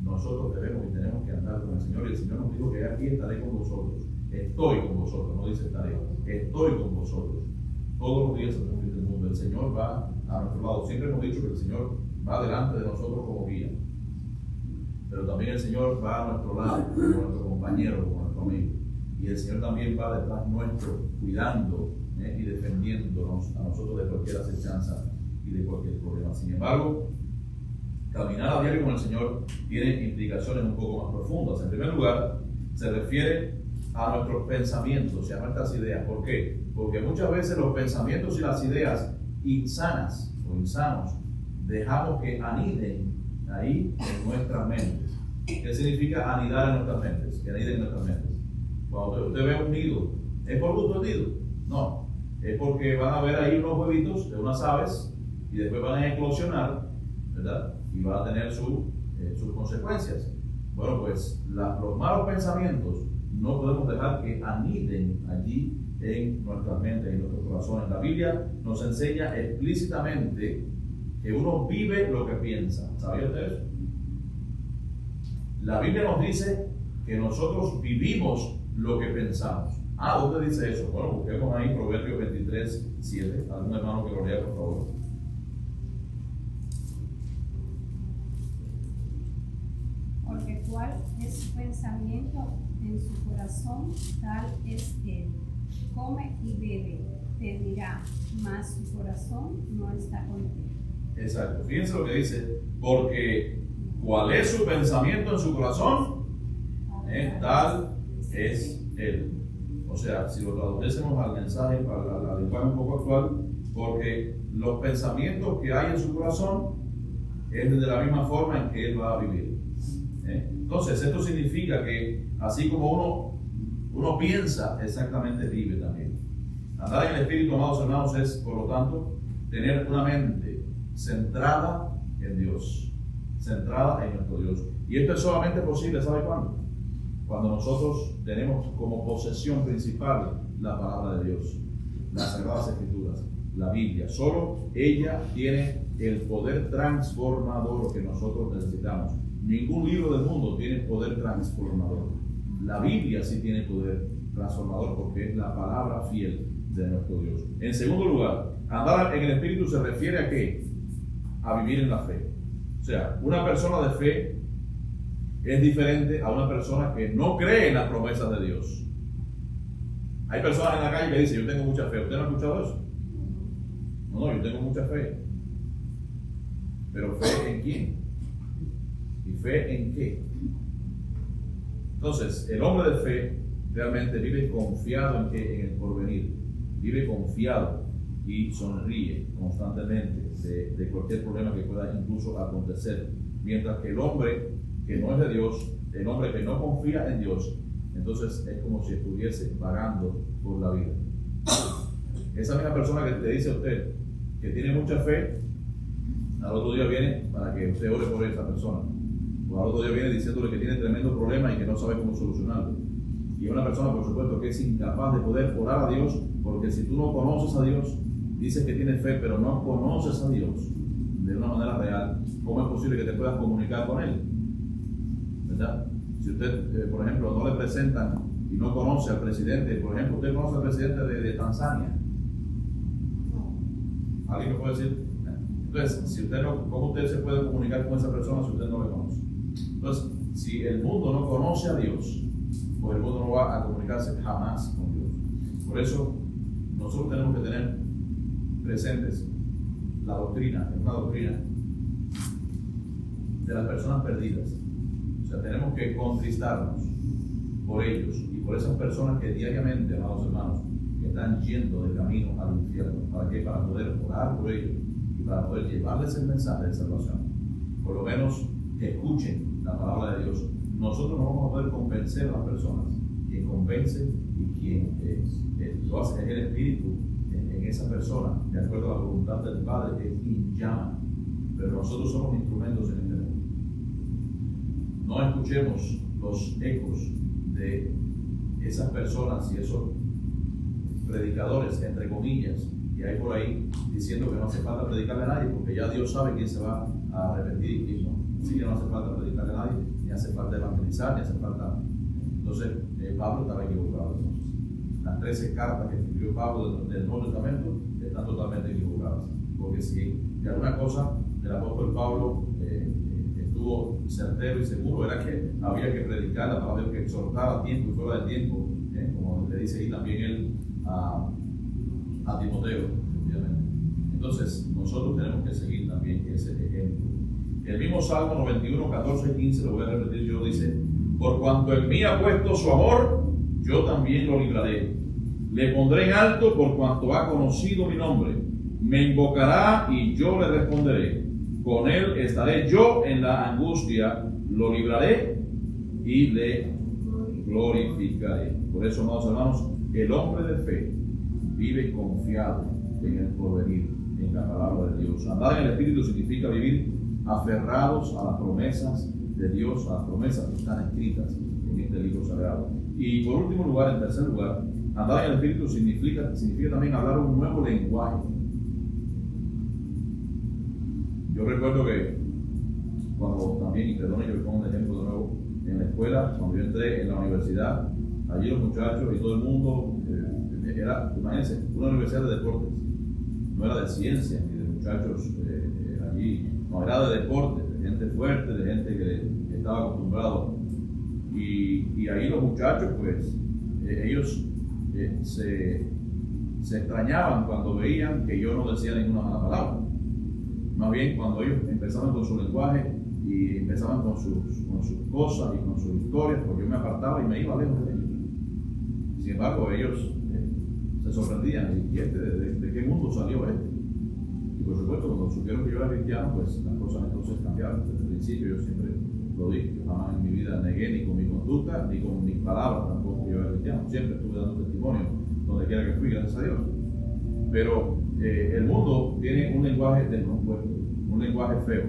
nosotros debemos y tenemos que andar con el Señor. Y el Señor nos dijo que aquí estaré con vosotros. Estoy con vosotros, no dice estaré. Estoy con vosotros. Todos los días hasta el fin del mundo. El Señor va a nuestro lado. Siempre hemos dicho que el Señor va delante de nosotros como guía. Pero también el Señor va a nuestro lado, como nuestro compañero, como nuestro amigo. Y el Señor también va detrás nuestro, cuidando y defendiéndonos a nosotros de cualquier acechanza y de cualquier problema. Sin embargo, caminar a diario con el Señor tiene implicaciones un poco más profundas. En primer lugar, se refiere a nuestros pensamientos y a nuestras ideas. ¿Por qué? Porque muchas veces los pensamientos y las ideas insanas o insanos dejamos que aniden ahí en nuestras mentes. ¿Qué significa anidar en nuestras mentes? Que aniden en nuestras mentes. Cuando usted ve un nido, ¿es por gusto el nido? No, es porque van a haber ahí unos huevitos de unas aves y después van a eclosionar, ¿verdad? Y van a tener sus consecuencias. Bueno, pues los malos pensamientos no podemos dejar que aniden allí en nuestras mentes y en nuestros corazones. La Biblia nos enseña explícitamente que uno vive lo que piensa. ¿Sabía usted eso? La Biblia nos dice que nosotros vivimos lo que pensamos. ¿Dónde dice eso? Bueno, busquemos ahí Proverbios 23, 7. Algún hermano que lo lea, por favor. Porque cuál es su pensamiento en su corazón, tal es él. Come y bebe, te dirá, mas su corazón no está contigo. Exacto. Fíjense lo que dice, porque cuál es su pensamiento en su corazón, tal es él. O sea, si lo tradujésemos al mensaje, para al lenguaje un poco actual, porque los pensamientos que hay en su corazón es de la misma forma en que él va a vivir. Entonces, esto significa que así como uno piensa, exactamente vive también. Andar en el Espíritu, amados hermanos, es, por lo tanto, tener una mente centrada en Dios, centrada en nuestro Dios. Y esto es solamente posible, ¿sabe cuándo? Cuando nosotros tenemos como posesión principal la palabra de Dios, las Sagradas Escrituras, la Biblia. Solo ella tiene el poder transformador que nosotros necesitamos. Ningún libro del mundo tiene poder transformador. La Biblia sí tiene poder transformador porque es la palabra fiel de nuestro Dios. En segundo lugar, andar en el Espíritu se refiere a ¿qué? A vivir en la fe. O sea, una persona de fe es diferente a una persona que no cree en las promesas de Dios. Hay personas en la calle que dicen, yo tengo mucha fe. ¿Usted no ha escuchado eso? No, yo tengo mucha fe. ¿Pero fe en quién? ¿Y fe en qué? Entonces, el hombre de fe realmente vive confiado en el porvenir. Vive confiado y sonríe constantemente de cualquier problema que pueda incluso acontecer. Mientras que el hombre que no es de Dios, el hombre que no confía en Dios, entonces es como si estuviese vagando por la vida. Esa misma persona que le dice a usted que tiene mucha fe, al otro día viene para que usted ore por esa persona. O al otro día viene diciéndole que tiene tremendo problema y que no sabe cómo solucionarlo. Y una persona, por supuesto, que es incapaz de poder orar a Dios, porque si tú no conoces a Dios, dices que tienes fe, pero no conoces a Dios de una manera real, ¿cómo es posible que te puedas comunicar con Él? ¿Verdad? Si usted, por ejemplo, no le presentan y no conoce al presidente, por ejemplo, ¿usted conoce al presidente de Tanzania? ¿Alguien me puede decir? Entonces, si usted no, ¿cómo usted se puede comunicar con esa persona si usted no le conoce? Entonces, si el mundo no conoce a Dios, pues el mundo no va a comunicarse jamás con Dios. Por eso, nosotros tenemos que tener presentes la doctrina, es una doctrina de las personas perdidas. O sea, tenemos que contristarnos por ellos y por esas personas que diariamente, amados hermanos, que están yendo de camino al infierno. ¿Para qué? Para poder orar por ellos y para poder llevarles el mensaje de salvación. Por lo menos que escuchen la palabra de Dios. Nosotros no vamos a poder convencer a las personas. Quien convence y quien lo hace es el Espíritu en esa persona, de acuerdo a la voluntad del Padre, que es quien llama pero nosotros somos instrumentos en este mundo. No escuchemos los ecos de esas personas y esos predicadores, entre comillas, que hay por ahí diciendo que no hace falta predicarle a nadie porque ya Dios sabe quién se va a arrepentir y quién no. Así que no hace falta predicarle a nadie, ni hace falta evangelizar, ni hace falta. Entonces, Pablo estaba equivocado. Entonces, las 13 cartas que escribió Pablo del Nuevo Testamento están totalmente equivocadas. Porque si de alguna cosa el apóstol Pablo estuvo certero y seguro, era que había que predicar la palabra de Dios, que exhortar a tiempo y fuera de tiempo, como le dice ahí también él a Timoteo, obviamente. Entonces, nosotros tenemos que seguir también ese ejemplo. El mismo Salmo 91, 14 y 15, lo voy a repetir yo, dice: por cuanto en mí ha puesto su amor, yo también lo libraré. Le pondré en alto por cuanto ha conocido mi nombre. Me invocará y yo le responderé. Con él estaré yo en la angustia, lo libraré y le glorificaré. Por eso, amados hermanos, el hombre de fe vive confiado en el porvenir, en la palabra de Dios. Andar en el Espíritu significa vivir aferrados a las promesas de Dios, a las promesas que están escritas en este libro sagrado. Y por último lugar, en tercer lugar, andar en el Espíritu significa también hablar un nuevo lenguaje. Yo recuerdo que cuando también, y perdón, yo pongo un ejemplo de nuevo, en la escuela, cuando yo entré en la universidad, allí los muchachos y todo el mundo, era, imagínense, una universidad de deportes, no era de ciencia ni de muchachos allí, no, era de deportes, de gente fuerte, de gente que estaba acostumbrado. Y ahí los muchachos, pues, ellos se extrañaban cuando veían que yo no decía ninguna mala palabra. Más bien, cuando ellos empezaban con su lenguaje y empezaban con sus cosas y con sus historias, porque yo me apartaba y me iba lejos de ellos. Sin embargo, ellos se sorprendían. ¿Y de qué mundo salió este? Y por supuesto, cuando supieron que yo era cristiano, pues las cosas entonces cambiaron. Desde el principio yo siempre lo dije. Yo jamás en mi vida negué ni con mi conducta, ni con mis palabras tampoco que yo era cristiano. Siempre estuve dando testimonio donde quiera que fui, gracias a Dios. Pero el mundo tiene un lenguaje descompuesto, un lenguaje feo.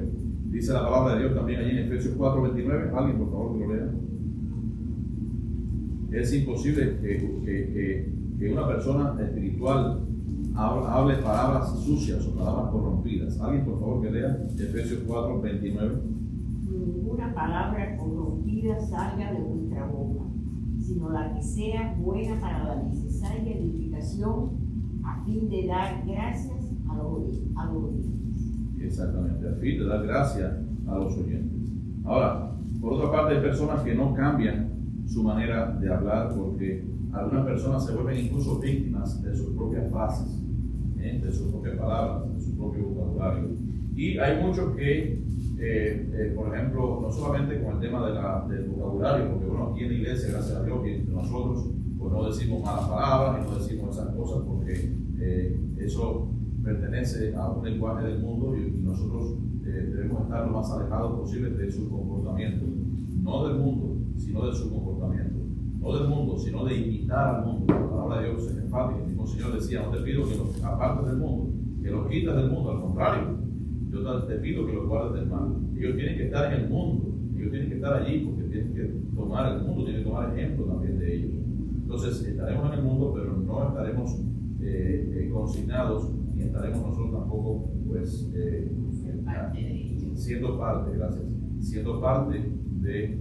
Dice la palabra de Dios también allí en Efesios 4:29. Alguien, por favor, que lo lea. Es imposible que una persona espiritual hable palabras sucias o palabras corrompidas. Alguien, por favor, que lea Efesios 4:29. Ninguna palabra corrompida salga de vuestra boca, sino la que sea buena para la necesaria edificación, a fin de dar gracias a los oyentes. Exactamente, a fin de dar gracias a los oyentes. Ahora, por otra parte, hay personas que no cambian su manera de hablar porque algunas personas se vuelven incluso víctimas de sus propias frases, de sus propias palabras, de su propio vocabulario. Y hay muchos que, por ejemplo, no solamente con el tema del vocabulario, porque bueno, aquí en la iglesia, gracias a Dios, que nosotros pues no decimos malas palabras y no decimos esas cosas porque eso pertenece a un lenguaje del mundo y nosotros debemos estar lo más alejados posible de su comportamiento, no del mundo, sino de su comportamiento, no del mundo, sino de imitar al mundo. La palabra de Dios es enfática. El mismo Señor decía: no te pido que los apartes del mundo, que los quites del mundo, al contrario, yo te pido que los guardes del mal. Ellos tienen que estar en el mundo, ellos tienen que estar allí porque tienen que tomar el mundo, tienen que tomar ejemplo también de ellos. Entonces estaremos en el mundo, pero no estaremos consignados, ni estaremos nosotros tampoco pues siendo parte de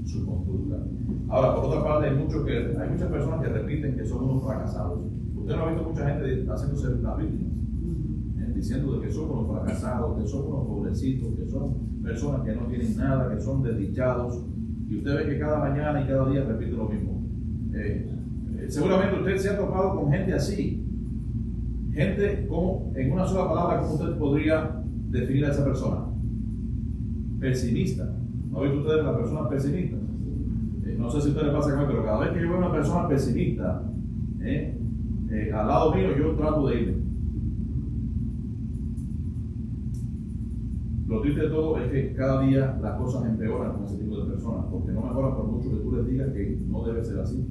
su conducta. Ahora, por otra parte, hay muchas personas que repiten que son unos fracasados. Usted no ha visto mucha gente haciéndose las víctimas, diciendo de que son unos fracasados, que son unos pobrecitos, que son personas que no tienen nada, que son desdichados, y usted ve que cada mañana y cada día repite lo mismo. Seguramente usted se ha topado con gente así, gente como, en una sola palabra, ¿cómo usted podría definir a esa persona? Pesimista. ¿No ha visto ustedes las personas pesimistas? No sé si a usted le pasa con él, pero cada vez que yo veo una persona pesimista al lado mío, yo trato de irme. Lo triste de todo es que cada día las cosas empeoran con ese tipo de personas, porque no mejoran por mucho que tú les digas que no debe ser así.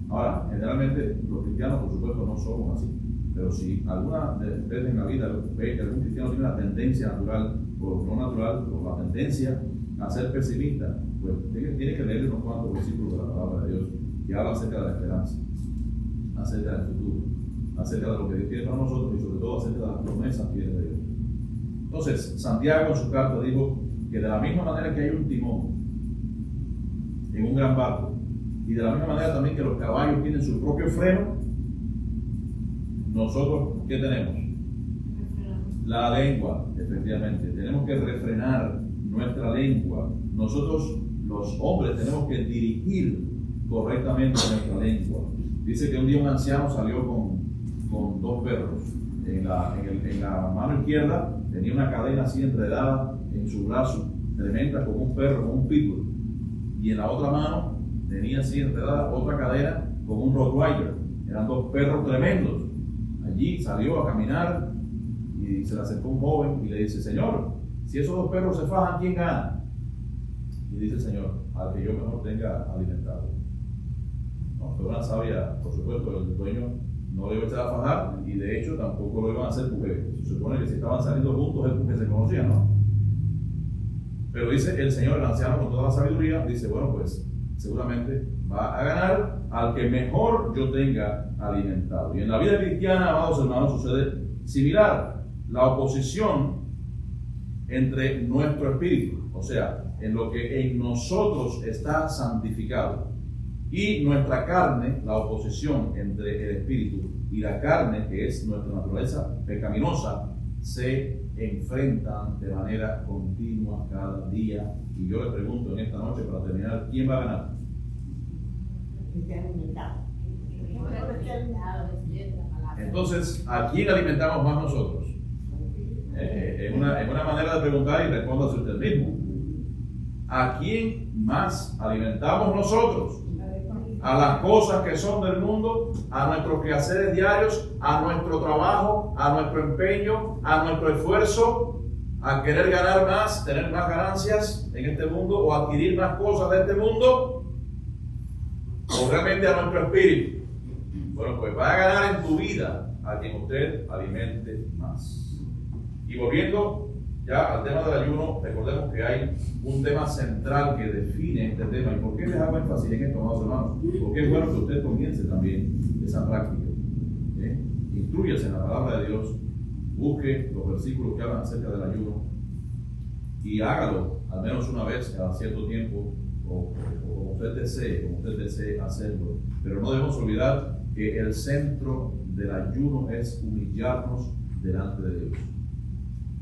Ahora, generalmente los cristianos, por supuesto, no somos así, pero si alguna vez en la vida ve que algún cristiano tiene la tendencia natural por no natural, por la tendencia a ser pesimista, pues tiene que leer unos cuantos versículos de la palabra de Dios que hablan acerca de la esperanza, acerca del futuro, acerca de lo que Dios quiere para nosotros y sobre todo acerca de las promesas que tiene de Dios. Entonces, Santiago en su carta dijo que de la misma manera que hay un timón en un gran barco, y de la misma manera también que los caballos tienen su propio freno, nosotros, ¿qué tenemos? La lengua, efectivamente. Tenemos que refrenar nuestra lengua. Nosotros, los hombres, tenemos que dirigir correctamente nuestra lengua. Dice que un día un anciano salió con dos perros. En la mano izquierda tenía una cadena así enredada en su brazo, tremenda, como un perro, como un pitbull. Y en la otra mano tenía así enredada otra cadena como un Rottweiler. Eran dos perros tremendos. Allí salió a caminar y se le acercó un joven y le dice: Señor, si esos dos perros se fajan, ¿quién gana? Y dice el Señor: al que yo mejor tenga alimentado. No, fue una sabia, por supuesto, el dueño no le iba a echar a fajar y de hecho tampoco lo iban a hacer porque se supone que si estaban saliendo juntos es porque se conocían, ¿no? Pero dice el Señor, el anciano, con toda la sabiduría, dice: bueno, pues seguramente va a ganar al que mejor yo tenga alimentado. Y en la vida cristiana, amados hermanos, sucede similar. La oposición entre nuestro espíritu, o sea, en lo que en nosotros está santificado, y nuestra carne, la oposición entre el espíritu y la carne, que es nuestra naturaleza pecaminosa, se enfrentan de manera continua cada día. Y yo le pregunto en esta noche, para terminar, ¿quién va a ganar? Entonces, ¿a quién alimentamos más nosotros? En una manera de preguntar, y respóndase usted mismo. ¿A quién más alimentamos nosotros? A las cosas que son del mundo, a nuestros quehaceres diarios, a nuestro trabajo, a nuestro empeño, a nuestro esfuerzo, a querer ganar más, tener más ganancias en este mundo o adquirir más cosas de este mundo, o realmente a nuestro espíritu. Bueno, pues va a ganar en tu vida a quien usted alimente más. Y volviendo ya al tema del ayuno, recordemos que hay un tema central que define este tema. ¿Y por qué les hago énfasis en esto, amados hermanos? Porque es bueno que usted comience también esa práctica. Instrúyase en la palabra de Dios, busque los versículos que hablan acerca del ayuno y hágalo al menos una vez cada cierto tiempo, o como usted desee hacerlo. Pero no debemos olvidar que el centro del ayuno es humillarnos delante de Dios.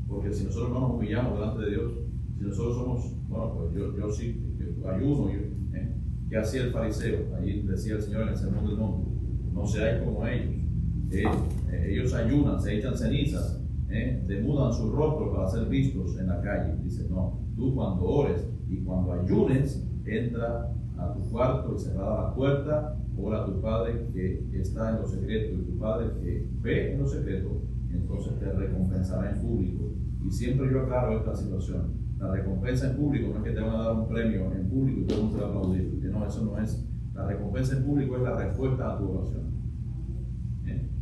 Porque si nosotros no nos humillamos delante de Dios, si nosotros somos, bueno, pues yo sí, yo ayuno, ¿qué hacía el fariseo? Allí decía el Señor en el Sermón del Monte: no seáis como ellos. Ellos ayunan, se echan cenizas, demudan su rostro para ser vistos en la calle. Dice: no, tú cuando ores y cuando ayunes, entra a tu cuarto y cerrada la puerta, ora a tu Padre que está en lo secreto, y tu Padre que ve en lo secreto, entonces te recompensará en público. Y siempre yo aclaro esta situación: la recompensa en público no es que te van a dar un premio en público y todo el mundo te va a aplaudir, porque no, eso no es. La recompensa en público es la respuesta a tu oración,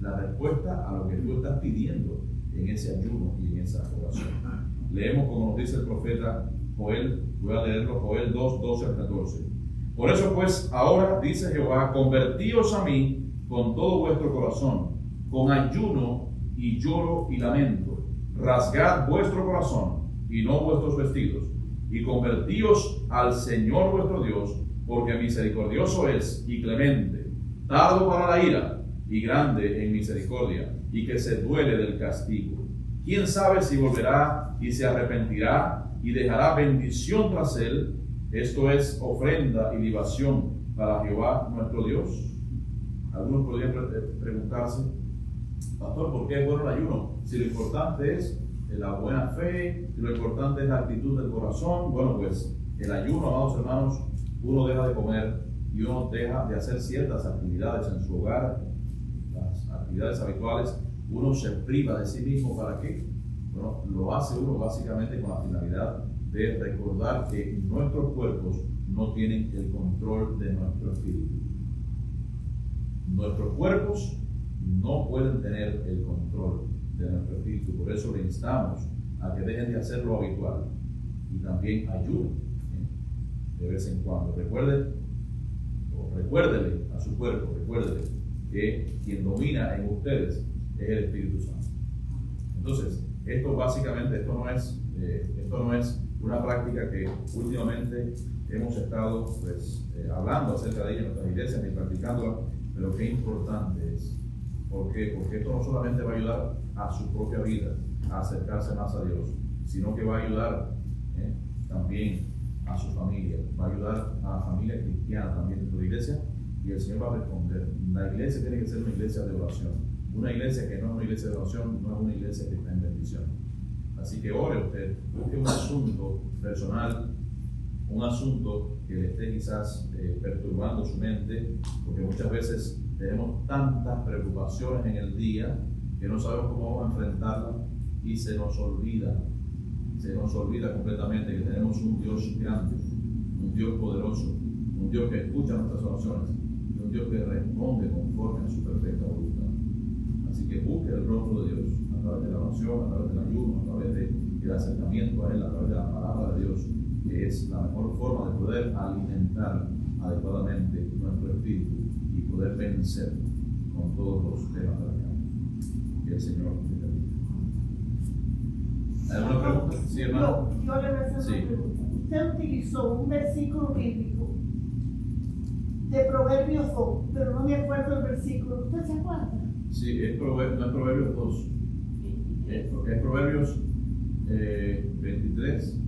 la respuesta a lo que tú estás pidiendo en ese ayuno y en esa oración. Leemos como nos dice el profeta Joel, voy a leerlo, Joel 2, 12 al 14. Por eso pues ahora, dice Jehová, convertíos a mí con todo vuestro corazón, con ayuno y lloro y lamento. Rasgad vuestro corazón y no vuestros vestidos, y convertíos al Señor vuestro Dios, porque misericordioso es y clemente, tardo para la ira y grande en misericordia, y que se duele del castigo. ¿Quién sabe si volverá y se arrepentirá y dejará bendición tras él? Esto es ofrenda y libación para Jehová nuestro Dios. Algunos podrían preguntarse: pastor, ¿por qué es bueno el ayuno? Si lo importante es la buena fe, si lo importante es la actitud del corazón. Bueno, pues el ayuno, amados hermanos, uno deja de comer y uno deja de hacer ciertas actividades en su hogar, las actividades habituales. Uno se priva de sí mismo. ¿Para qué? Bueno, lo hace uno básicamente con la finalidad de recordar que nuestros cuerpos no tienen el control de nuestro espíritu. Nuestros cuerpos no pueden tener el control de nuestro espíritu. Por eso le instamos a que dejen de hacer lo habitual y también ayuden de vez en cuando. Recuérdele a su cuerpo, recuérdele que quien domina en ustedes es el Espíritu Santo. Entonces, esto básicamente, esto no es una práctica que últimamente hemos estado hablando acerca de ella en nuestras iglesias y practicándola, pero qué importante es. ¿Por qué? Porque esto no solamente va a ayudar a su propia vida a acercarse más a Dios, sino que va a ayudar también a su familia, va a ayudar a la familia cristiana también dentro de la iglesia, y el Señor va a responder. La iglesia tiene que ser una iglesia de oración. Una iglesia que no es una iglesia de oración no es una iglesia que está en bendición. Así que ore usted, busque un asunto personal, un asunto que le esté quizás perturbando su mente, porque muchas veces tenemos tantas preocupaciones en el día que no sabemos cómo vamos a enfrentarlas y se nos olvida completamente que tenemos un Dios grande, un Dios poderoso, un Dios que escucha nuestras oraciones y un Dios que responde conforme a su perfecta voluntad. Así que busque el rostro de Dios a través de la oración, a través del ayuno, a través del acercamiento a Él, a través de la palabra de Dios, que es la mejor forma de poder alimentar adecuadamente nuestro espíritu y poder vencer con todos los temas de la carne. Que el Señor te bendiga. ¿Alguna pregunta? Sí, hermano. Yo le voy a hacer una pregunta. Usted utilizó un versículo bíblico de Proverbios 2, pero no me acuerdo el versículo. ¿Usted se acuerda? Sí, no es Proverbios 2. Es Proverbios 23.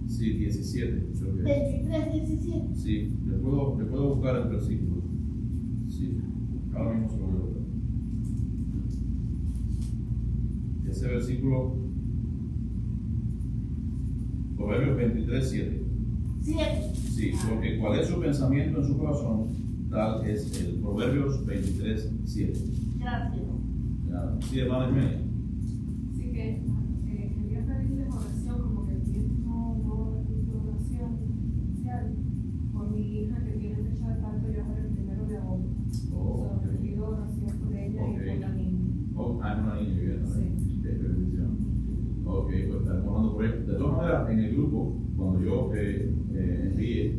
Sí, 17. Creo que 23, 17. sí, le puedo buscar el versículo. Sí, ahora mismo se lo voy a buscar. Ese versículo, Proverbios 23, 7. 7. Sí, porque cuál es su pensamiento en su corazón, tal es el. Proverbios 23, 7. Gracias. Sí, hermana Ismenia. Así que quería pedirles oración, como que el tiempo no repito oración especial por mi hija que tiene fecha de parto ya para el 1 de agosto. Oh, So, pido oración por ella y por la niña. Oh, una niña viviendo. Sí. Qué bendición. Ok, pues estaremos hablando por él. De todas maneras, en el grupo, cuando yo envíe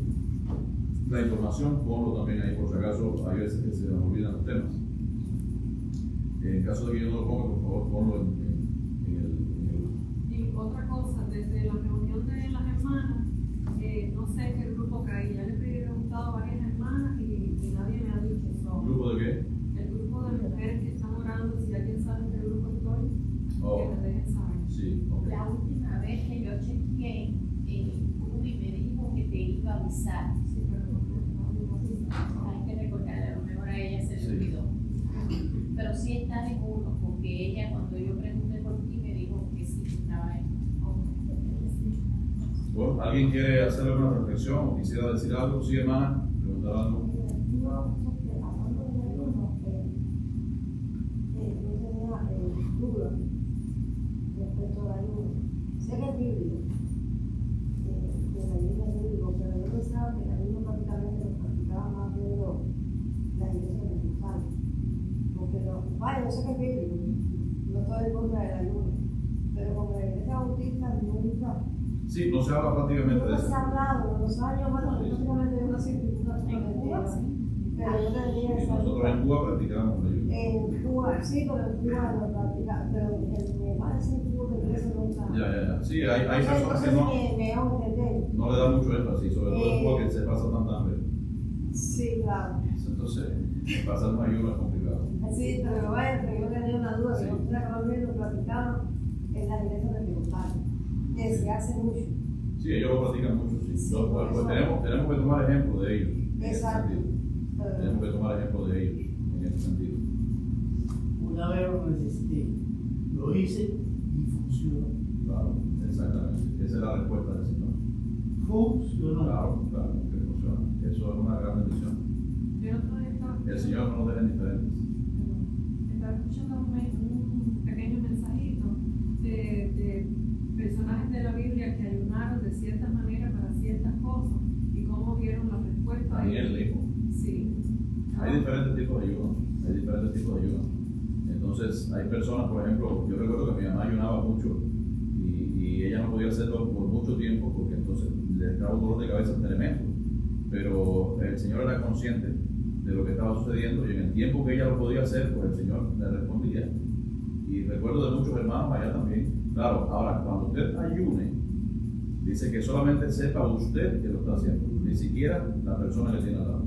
la información, ponlo también ahí por si acaso, hay veces que se nos olvidan los temas. En caso de que yo no lo ponga, por favor, ponlo en el grupo. Y otra cosa, desde la reunión de las hermanas, no sé en qué grupo caí. Ya le he preguntado a varias hermanas y nadie me ha dicho eso. ¿Grupo de qué? El grupo de mujeres que están orando, si alguien sabe en qué grupo estoy, que me dejen saber. Sí, ok. La última vez que yo chequeé, Ruby me dijo que te iba a avisar. Sí, pero no. Hay que recordarle, a lo mejor a ella se le olvidó. Pero sí está en uno, porque ella cuando yo pregunté por ti me dijo que sí, que estaba en uno. Bueno, ¿alguien quiere hacer alguna reflexión o quisiera decir algo? Sí, hermana, preguntar algo. Respecto al ayuno, sé que es bíblico, que la Biblia es bíblico, pero yo pensaba que el ayuno prácticamente lo practicaba más de las iglesias pentecostales, porque vaya, yo sé que es bíblico, no estoy en contra del ayuno, pero como la iglesia bautista nunca Sí, no se habla prácticamente de se eso. ha hablado, los años, bueno, prácticamente yo nací en Cuba, pero yo tendría Y esa nosotros en Cuba practicamos el ayuno. en Cuba, sí, pero en Cuba lo practica, pero me parece en Cuba que eso nunca. Ya. Sí, hay personas que me hago entender. no le dan mucho énfasis, sobre todo en Cuba que se pasa tanta hambre. Sí, claro. Entonces, pasar un ayuno es complicado. Sí, pero vaya, pero yo tenía una duda, Sí. que nosotros realmente lo practicamos en las iglesias pentecostales, que se hace mucho. Sí, ellos lo practican mucho, sí. Sí, Pues por eso. tenemos que tomar ejemplo de ellos. En ese Exacto. sentido. Tenemos que tomar ejemplo de ellos en ese sentido. Una vez lo necesité, lo hice y funcionó. Claro, exactamente. Esa es la respuesta del Señor. Funcionó. Claro, que funciona. Eso es una gran bendición. Yo otro día estaba El Señor no nos deja indiferentes. estaba escuchando un pequeño mensajito de personajes de la Biblia que ayunaron de cierta manera para ciertas cosas y cómo vieron la respuesta. Daniel dijo. Sí. Hay diferentes tipos de ayuno. Entonces, hay personas, por ejemplo, yo recuerdo que mi mamá ayunaba mucho y ella no podía hacerlo por mucho tiempo porque entonces le entraba un dolor de cabeza tremendo. Pero el Señor era consciente de lo que estaba sucediendo y en el tiempo que ella lo podía hacer, pues el Señor le respondía. Y recuerdo de muchos hermanos allá también. Claro, ahora cuando usted ayune, dice que solamente sepa usted que lo está haciendo, ni siquiera la persona que tiene al lado.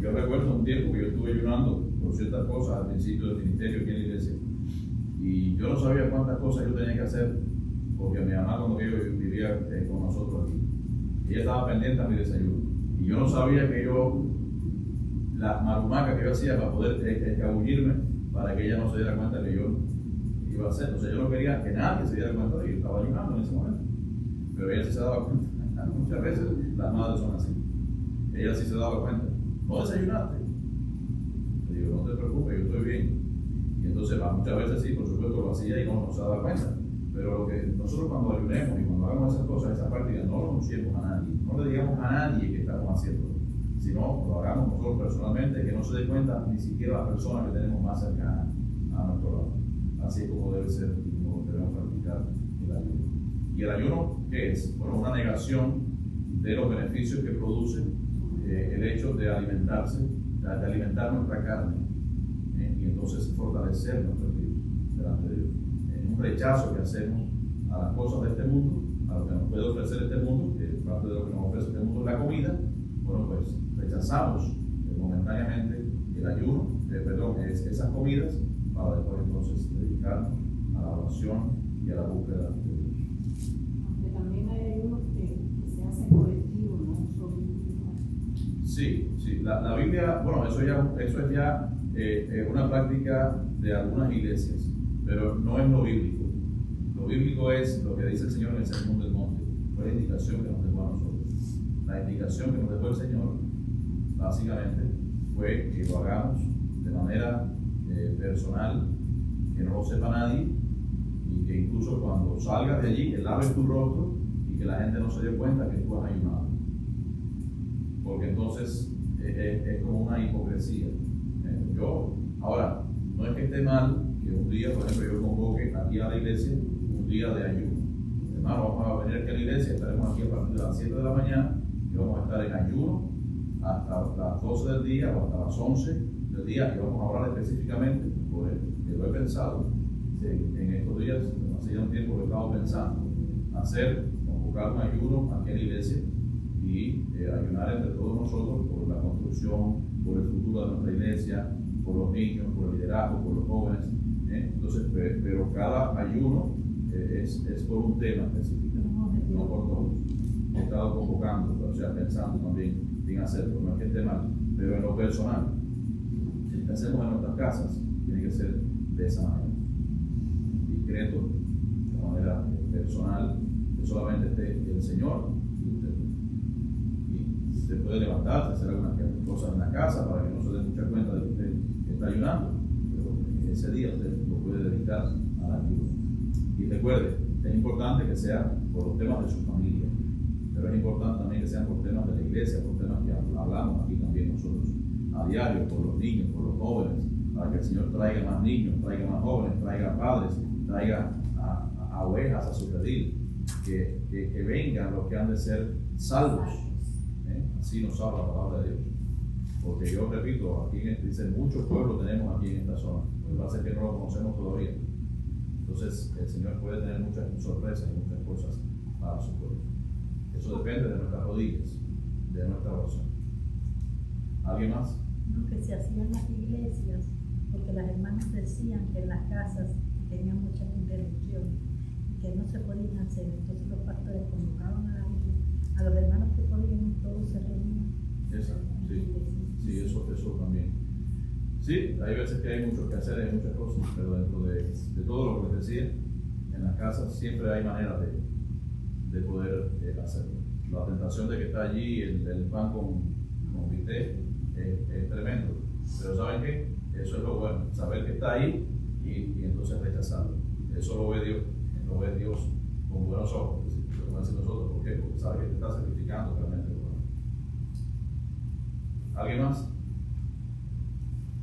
Yo recuerdo un tiempo que yo estuve ayunando por ciertas cosas al principio del ministerio aquí en la iglesia y yo no sabía cuántas cosas yo tenía que hacer porque mi mamá cuando yo vivía con nosotros aquí, ella estaba pendiente a mi desayuno y yo no sabía que yo, las marumacas que yo hacía para poder escabullirme para que ella no se diera cuenta que yo iba a hacer. O sea, yo no quería que nadie se diera cuenta de que yo estaba ayunando en ese momento, pero ella sí se daba cuenta. Muchas veces las madres son así, ella sí se daba cuenta. ¿No desayunaste? Le digo, no te preocupes, yo estoy bien. Y entonces muchas veces sí, por supuesto lo hacía y no se daba cuenta. Pero lo que nosotros cuando ayunemos y cuando hagamos esas cosas, esa práctica, no lo anunciemos a nadie, no le digamos a nadie que estamos haciendo, sino lo hagamos nosotros personalmente, que no se dé cuenta ni siquiera la persona que tenemos más cercana a nuestro lado. Así es como debe ser y como debemos practicar el ayuno. ¿Y el ayuno qué es? Bueno, una negación de los beneficios que produce el hecho de alimentarse, de alimentar nuestra carne y entonces fortalecer nuestro espíritu delante de Dios. Un rechazo que hacemos a las cosas de este mundo, a lo que nos puede ofrecer este mundo, que parte de lo que nos ofrece este mundo es la comida. Bueno, pues rechazamos momentáneamente el ayuno, esas comidas, para después entonces dedicarnos a la oración y a la búsqueda de Dios. Aunque también hay ayunos que se hacen colectivos, no solo individuales. Sí, la Biblia, bueno, eso es ya una práctica de algunas iglesias, pero no es lo bíblico. Lo bíblico es lo que dice el Señor en el Sermón del Monte. Fue la indicación que nos dejó a nosotros. La indicación que nos dejó el Señor, básicamente, fue que lo hagamos de manera personal, que no lo sepa nadie, y que incluso cuando salgas de allí, que laves tu rostro y que la gente no se dé cuenta que tú has ayunado. Porque entonces es como una hipocresía. Ahora, no es que esté mal que un día, por ejemplo, yo convoque aquí a la iglesia un día de ayuno. Hermano, vamos a venir aquí a la iglesia, estaremos aquí a partir de las 7 de la mañana y vamos a estar en ayuno hasta las 12 del día o hasta las 11 del día y vamos a hablar específicamente por él. Que lo he pensado en estos días, hace ya un tiempo que he estado pensando convocar un ayuno aquí en la iglesia y ayunar entre todos nosotros por la construcción, por el futuro de nuestra iglesia, por los niños, por el liderazgo, por los jóvenes. Entonces, pero cada ayuno es por un tema específico, no por todos. He estado convocando, o sea, pensando también en hacerlo, no es que esté mal, pero en lo personal, si lo hacemos en nuestras casas, tiene que ser de esa manera, discreto, de manera personal, que solamente esté el Señor y usted. Y usted puede levantarse, hacer algunas cosas en la casa para que no se dé mucha cuenta de que usted está ayunando, pero ese día usted lo puede dedicar al ayuno. Y recuerde, es importante que sea por los temas de su familia, pero es importante también que sean por temas de la iglesia, por temas que hablamos aquí también nosotros a diario, por los niños, por los jóvenes, para que el Señor traiga más niños, traiga más jóvenes, traiga padres, traiga a ovejas a su redil, que vengan los que han de ser salvos. Así nos habla la palabra de Dios. Porque yo repito, aquí dice, muchos pueblos tenemos aquí en esta zona. Lo que pasa es que no lo conocemos todavía. Entonces, el Señor puede tener muchas sorpresas y muchas cosas para su pueblo. Eso depende de nuestras rodillas, de nuestra oración. ¿Alguien más? No, que se hacía en las iglesias, porque las hermanas decían que en las casas tenían muchas interrupciones y que no se podían hacer. Entonces los pastores convocaban a los hermanos que podían y todos se reunían. Exacto, sí, eso también. Sí, hay veces que hay mucho que hacer, hay muchas cosas, pero dentro de todo lo que les decía, en las casas siempre hay maneras de poder hacerlo. La tentación de que está allí el pan con bistec es tremendo, pero ¿saben qué? Eso es lo bueno, saber que está ahí y entonces rechazarlo. Eso lo ve Dios con buenos ojos, como decimos nosotros. ¿Por qué? Porque sabe que te está sacrificando realmente lo bueno. ¿Alguien más?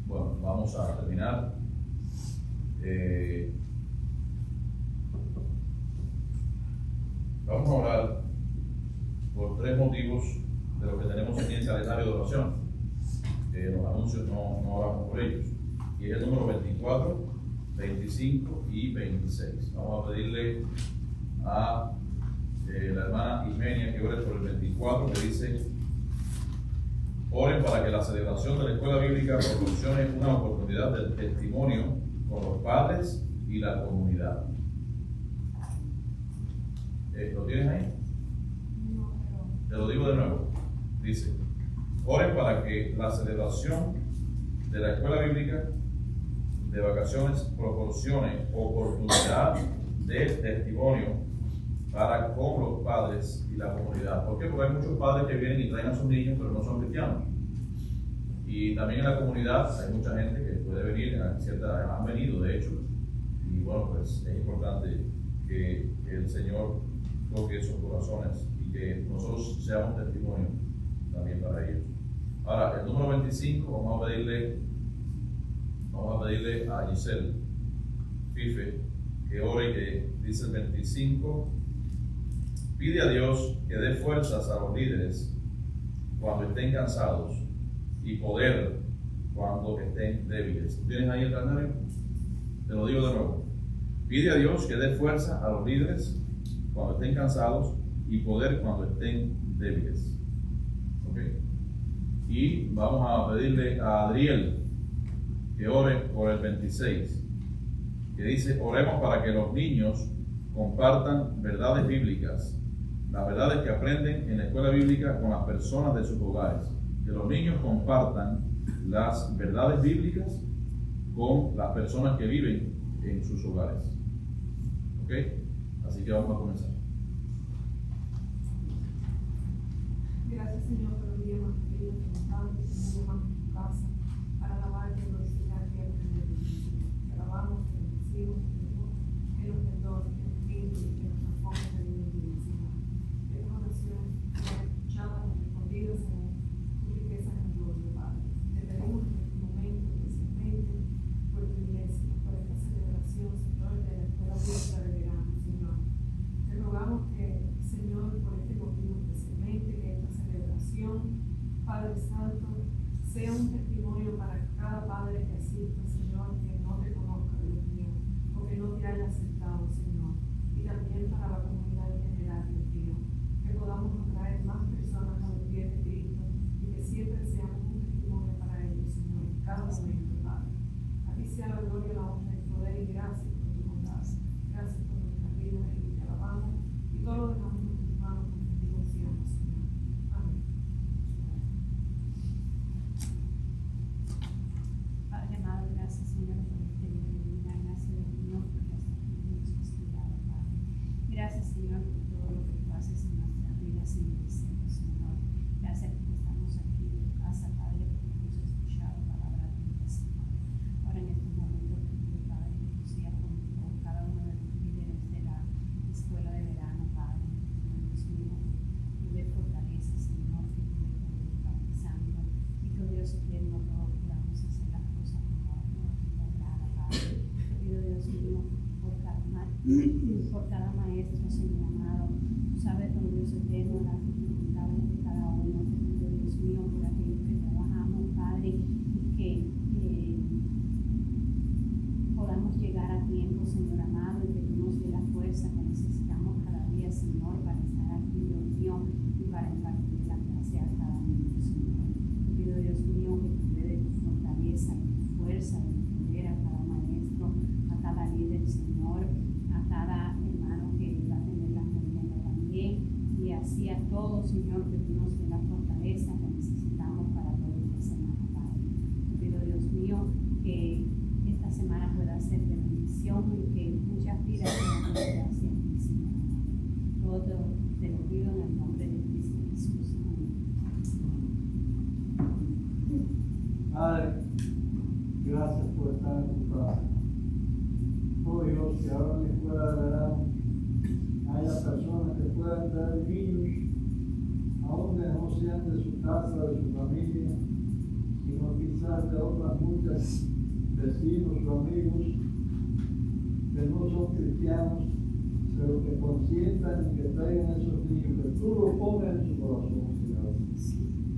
Bueno, vamos a terminar. Vamos a orar por 3 motivos de lo que tenemos aquí en el calendario de oración. Los anuncios no oramos por ellos. Y es el número 24, 25 y 26. Vamos a pedirle a la hermana Ismenia que ore por el 24, que dice: oren para que la celebración de la escuela bíblica proporcione una oportunidad de testimonio con los padres y la comunidad. ¿Lo tienes ahí? Te lo digo de nuevo. Dice: oren para que la celebración de la escuela bíblica de vacaciones proporcione oportunidad de testimonio para con los padres y la comunidad. ¿Por qué? Porque hay muchos padres que vienen y traen a sus niños pero no son cristianos. Y también en la comunidad hay mucha gente que puede venir, han venido de hecho. Y bueno, pues es importante que el Señor toque esos corazones y que nosotros seamos testimonio también para ellos. Ahora, el número 25, vamos a pedirle a Giselle Fife que ore, que dice el 25: pide a Dios que dé fuerzas a los líderes cuando estén cansados y poder cuando estén débiles. ¿Tienes ahí el calendario? Te lo digo de nuevo. Pide a Dios que dé fuerza a los líderes cuando estén cansados y poder cuando estén débiles. ¿Ok? Y vamos a pedirle a Adriel que ore por el 26, que dice: oremos para que los niños compartan verdades bíblicas, las verdades que aprenden en la escuela bíblica con las personas de sus hogares. Que los niños compartan las verdades bíblicas con las personas que viven en sus hogares. ¿Ok? Así que vamos a comenzar. Gracias, Señor, por el día más pequeño que nos dan, que nos llevan a tu casa para alabarte y glorificarte y aprender de ti. Te alabamos, te bendecimos, Señor, que nos perdones, que nos limpies y que nos transformes en el bien, Señor. Estas oraciones sean escuchadas y respondidas en tu riqueza en gloria, Padre. Te pedimos en este momento, especialmente por tu iglesia, por esta celebración, Señor, de la escuela bíblica de verano, Señor. Te rogamos que, Señor, por este motivo especialmente, que esta celebración, Padre Santo, sea un testimonio para cada padre que asista, Señor, que no te conozca, Dios mío, o que no te haya aceptado, Señor, y también para la comunidad en general, Dios mío, que podamos atraer más personas a los pies de Cristo y que siempre seamos un testimonio para ellos, Señor, en cada momento, Padre. A ti sea la gloria, la honra, el poder y gracias por tu bondad. Gracias por nuestra vida y te alabamos y todo lo dejamos en tus manos contigo siempre, Señor. Amén. Padre amado, gracias, Señor, por este día de vida. Gracias, Dios mío, porque hasta aquí nos has cuidado, Padre. Gracias, Señor, por todo lo que tú haces en nuestras vidas y merecemos, Señor. Gracias porque estamos aquí en tu casa, Padre, porque hemos escuchado palabras tuyas, Señor. Ahora en estos momentos te pido, Padre, que tú seas con cada uno de los líderes de la escuela de verano, Padre. Dios mío, que tú des fortaleza, Señor, que tú des poder, Padre Santo, y que Dios eterno todos podamos hacer las cosas como te agrada, Padre. Te pido, Dios mío, por cada maestro, Señor amado. Tú sabes, oh Dios eterno, las dificultades de cada uno. Te pido, Dios mío, por aquellos que trabajamos, Padre, y que podamos llegar a tiempo, Señor amado, y que tú nos dé la fuerza que necesitamos cada día, Señor, para estar aquí, Dios mío, y para impartir la clase a cada niño, Señor. Te pido, Dios mío, que tú le des tu fortaleza y tu fuerza y tu poder a cada maestro, a cada líder, Señor, a cada hermano que va a tener la merienda también, y así a todos, Señor, que tú nos dé la fortaleza que necesitamos para toda esta semana, Padre. Te pido, Dios mío, que esta semana pueda ser de bendición y que muchas vidas sean de gracia en ti, Señor. Todo te lo pido en el nombre de Cristo Jesús. Padre, gracias por estar en tu casa. Oh Dios, que ahora en la escuela de verano haya personas que puedan traer niños, aún que no sean de su casa, de su familia, sino quizás de otras muchas vecinos o amigos que no son cristianos, se pero que consientan y que traigan esos niños, que tú lo pongas en su corazón, Señor.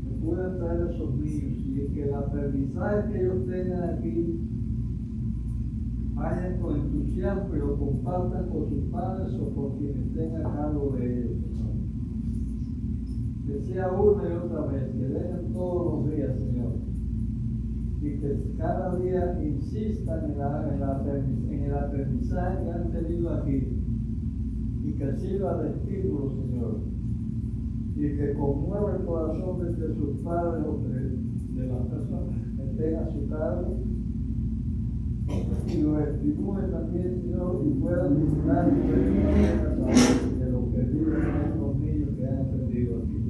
Que puedan traer esos niños y que el aprendizaje que ellos tengan aquí vayan con entusiasmo y lo compartan con sus padres o con quienes tengan a cargo de ellos, Señor. Que sea una y otra vez, que vengan todos los días, Señor. Y que cada día insistan en el aprendizaje que han tenido aquí. Y que sirva de estímulo, Señor. Y que conmueva el corazón de sus padres o de las personas que estén a su cargo. Y los estimule también, Señor, y puedan disfrutar de lo que viven estos niños que han aprendido aquí.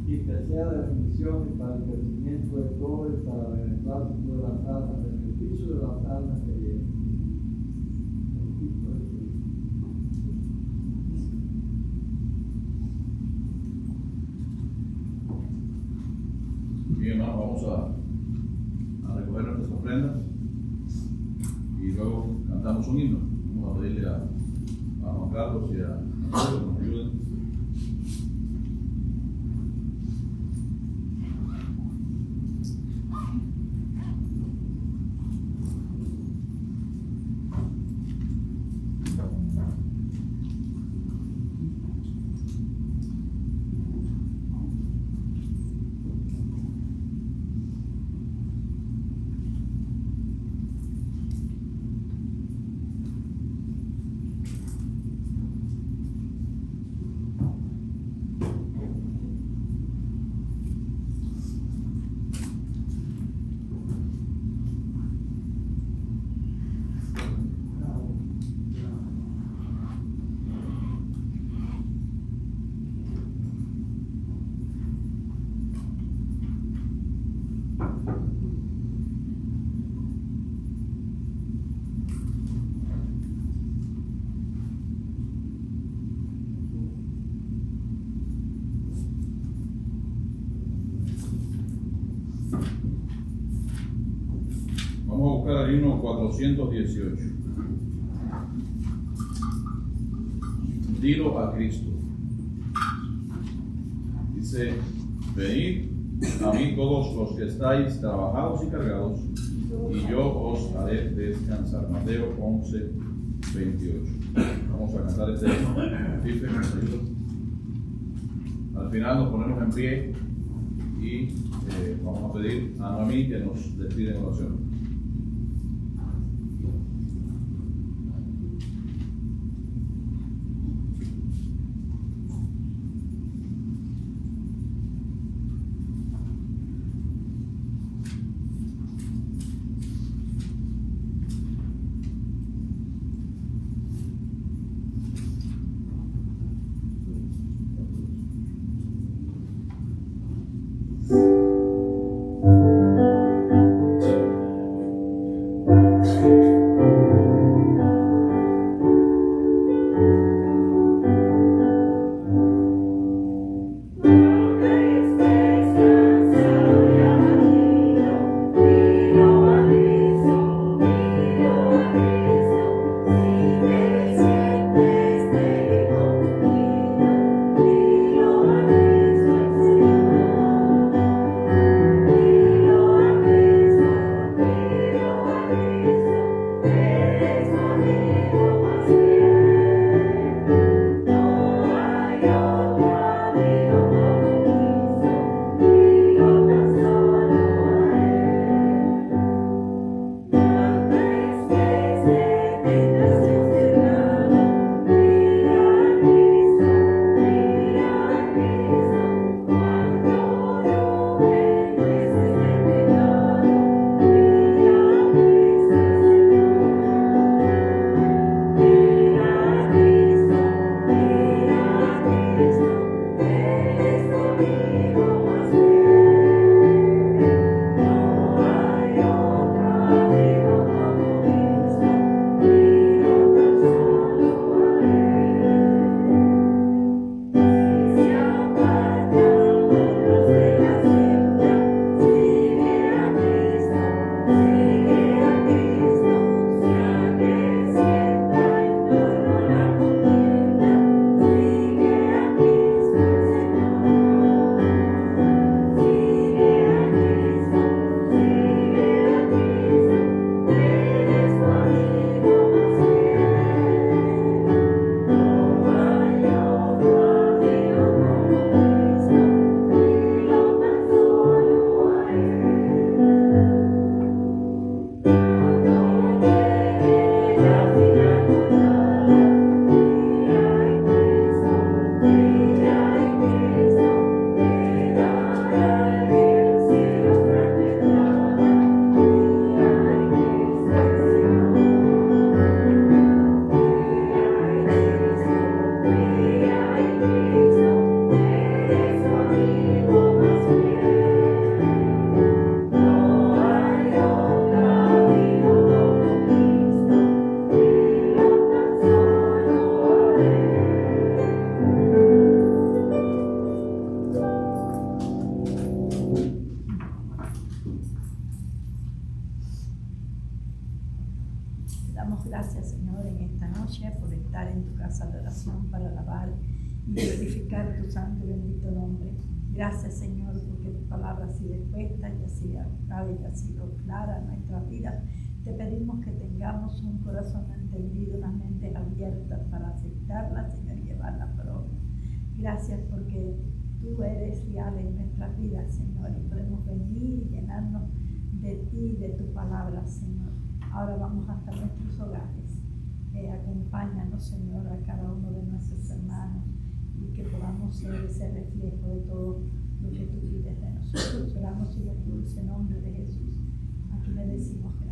Y que sea de bendición y para el crecimiento de todos y para el beneplácito de las almas, el beneficio de las almas que vienen. Bien, hermano, vamos a recoger nuestras ofrendas y luego cantamos un himno. Vamos a pedirle a Juan Carlos y a Pedro que nos ayuden. Vamos a buscar el himno 418. Dilo a Cristo. Dice: venid a mí todos los que estáis trabajados y cargados, y yo os haré descansar. Mateo 11, 28. Vamos a cantar este himno. Pipe, nos ayuda. Al final nos ponemos en pie y vamos a pedir a Noemí que nos despide en oración. noche por estar en tu casa de oración para alabar y glorificar tu santo y bendito nombre. Gracias, Señor, porque tu palabra ha sido expuesta y ha sido clara y ha sido clara en nuestra vida. Te pedimos que tengamos un corazón entendido, unas mentes abiertas para aceptarla, Señor, y llevarla por obra. Gracias porque tú eres real en nuestras vidas, Señor, y podemos venir y llenarnos de ti, de tu palabra, Señor. Ahora vamos hasta nuestros hogares. Acompáñanos, Señor, a cada uno de nuestros hermanos y que podamos ser ese reflejo de todo lo que tú pides de nosotros. Oramos en el dulce nombre de Jesús. Aquí le decimos que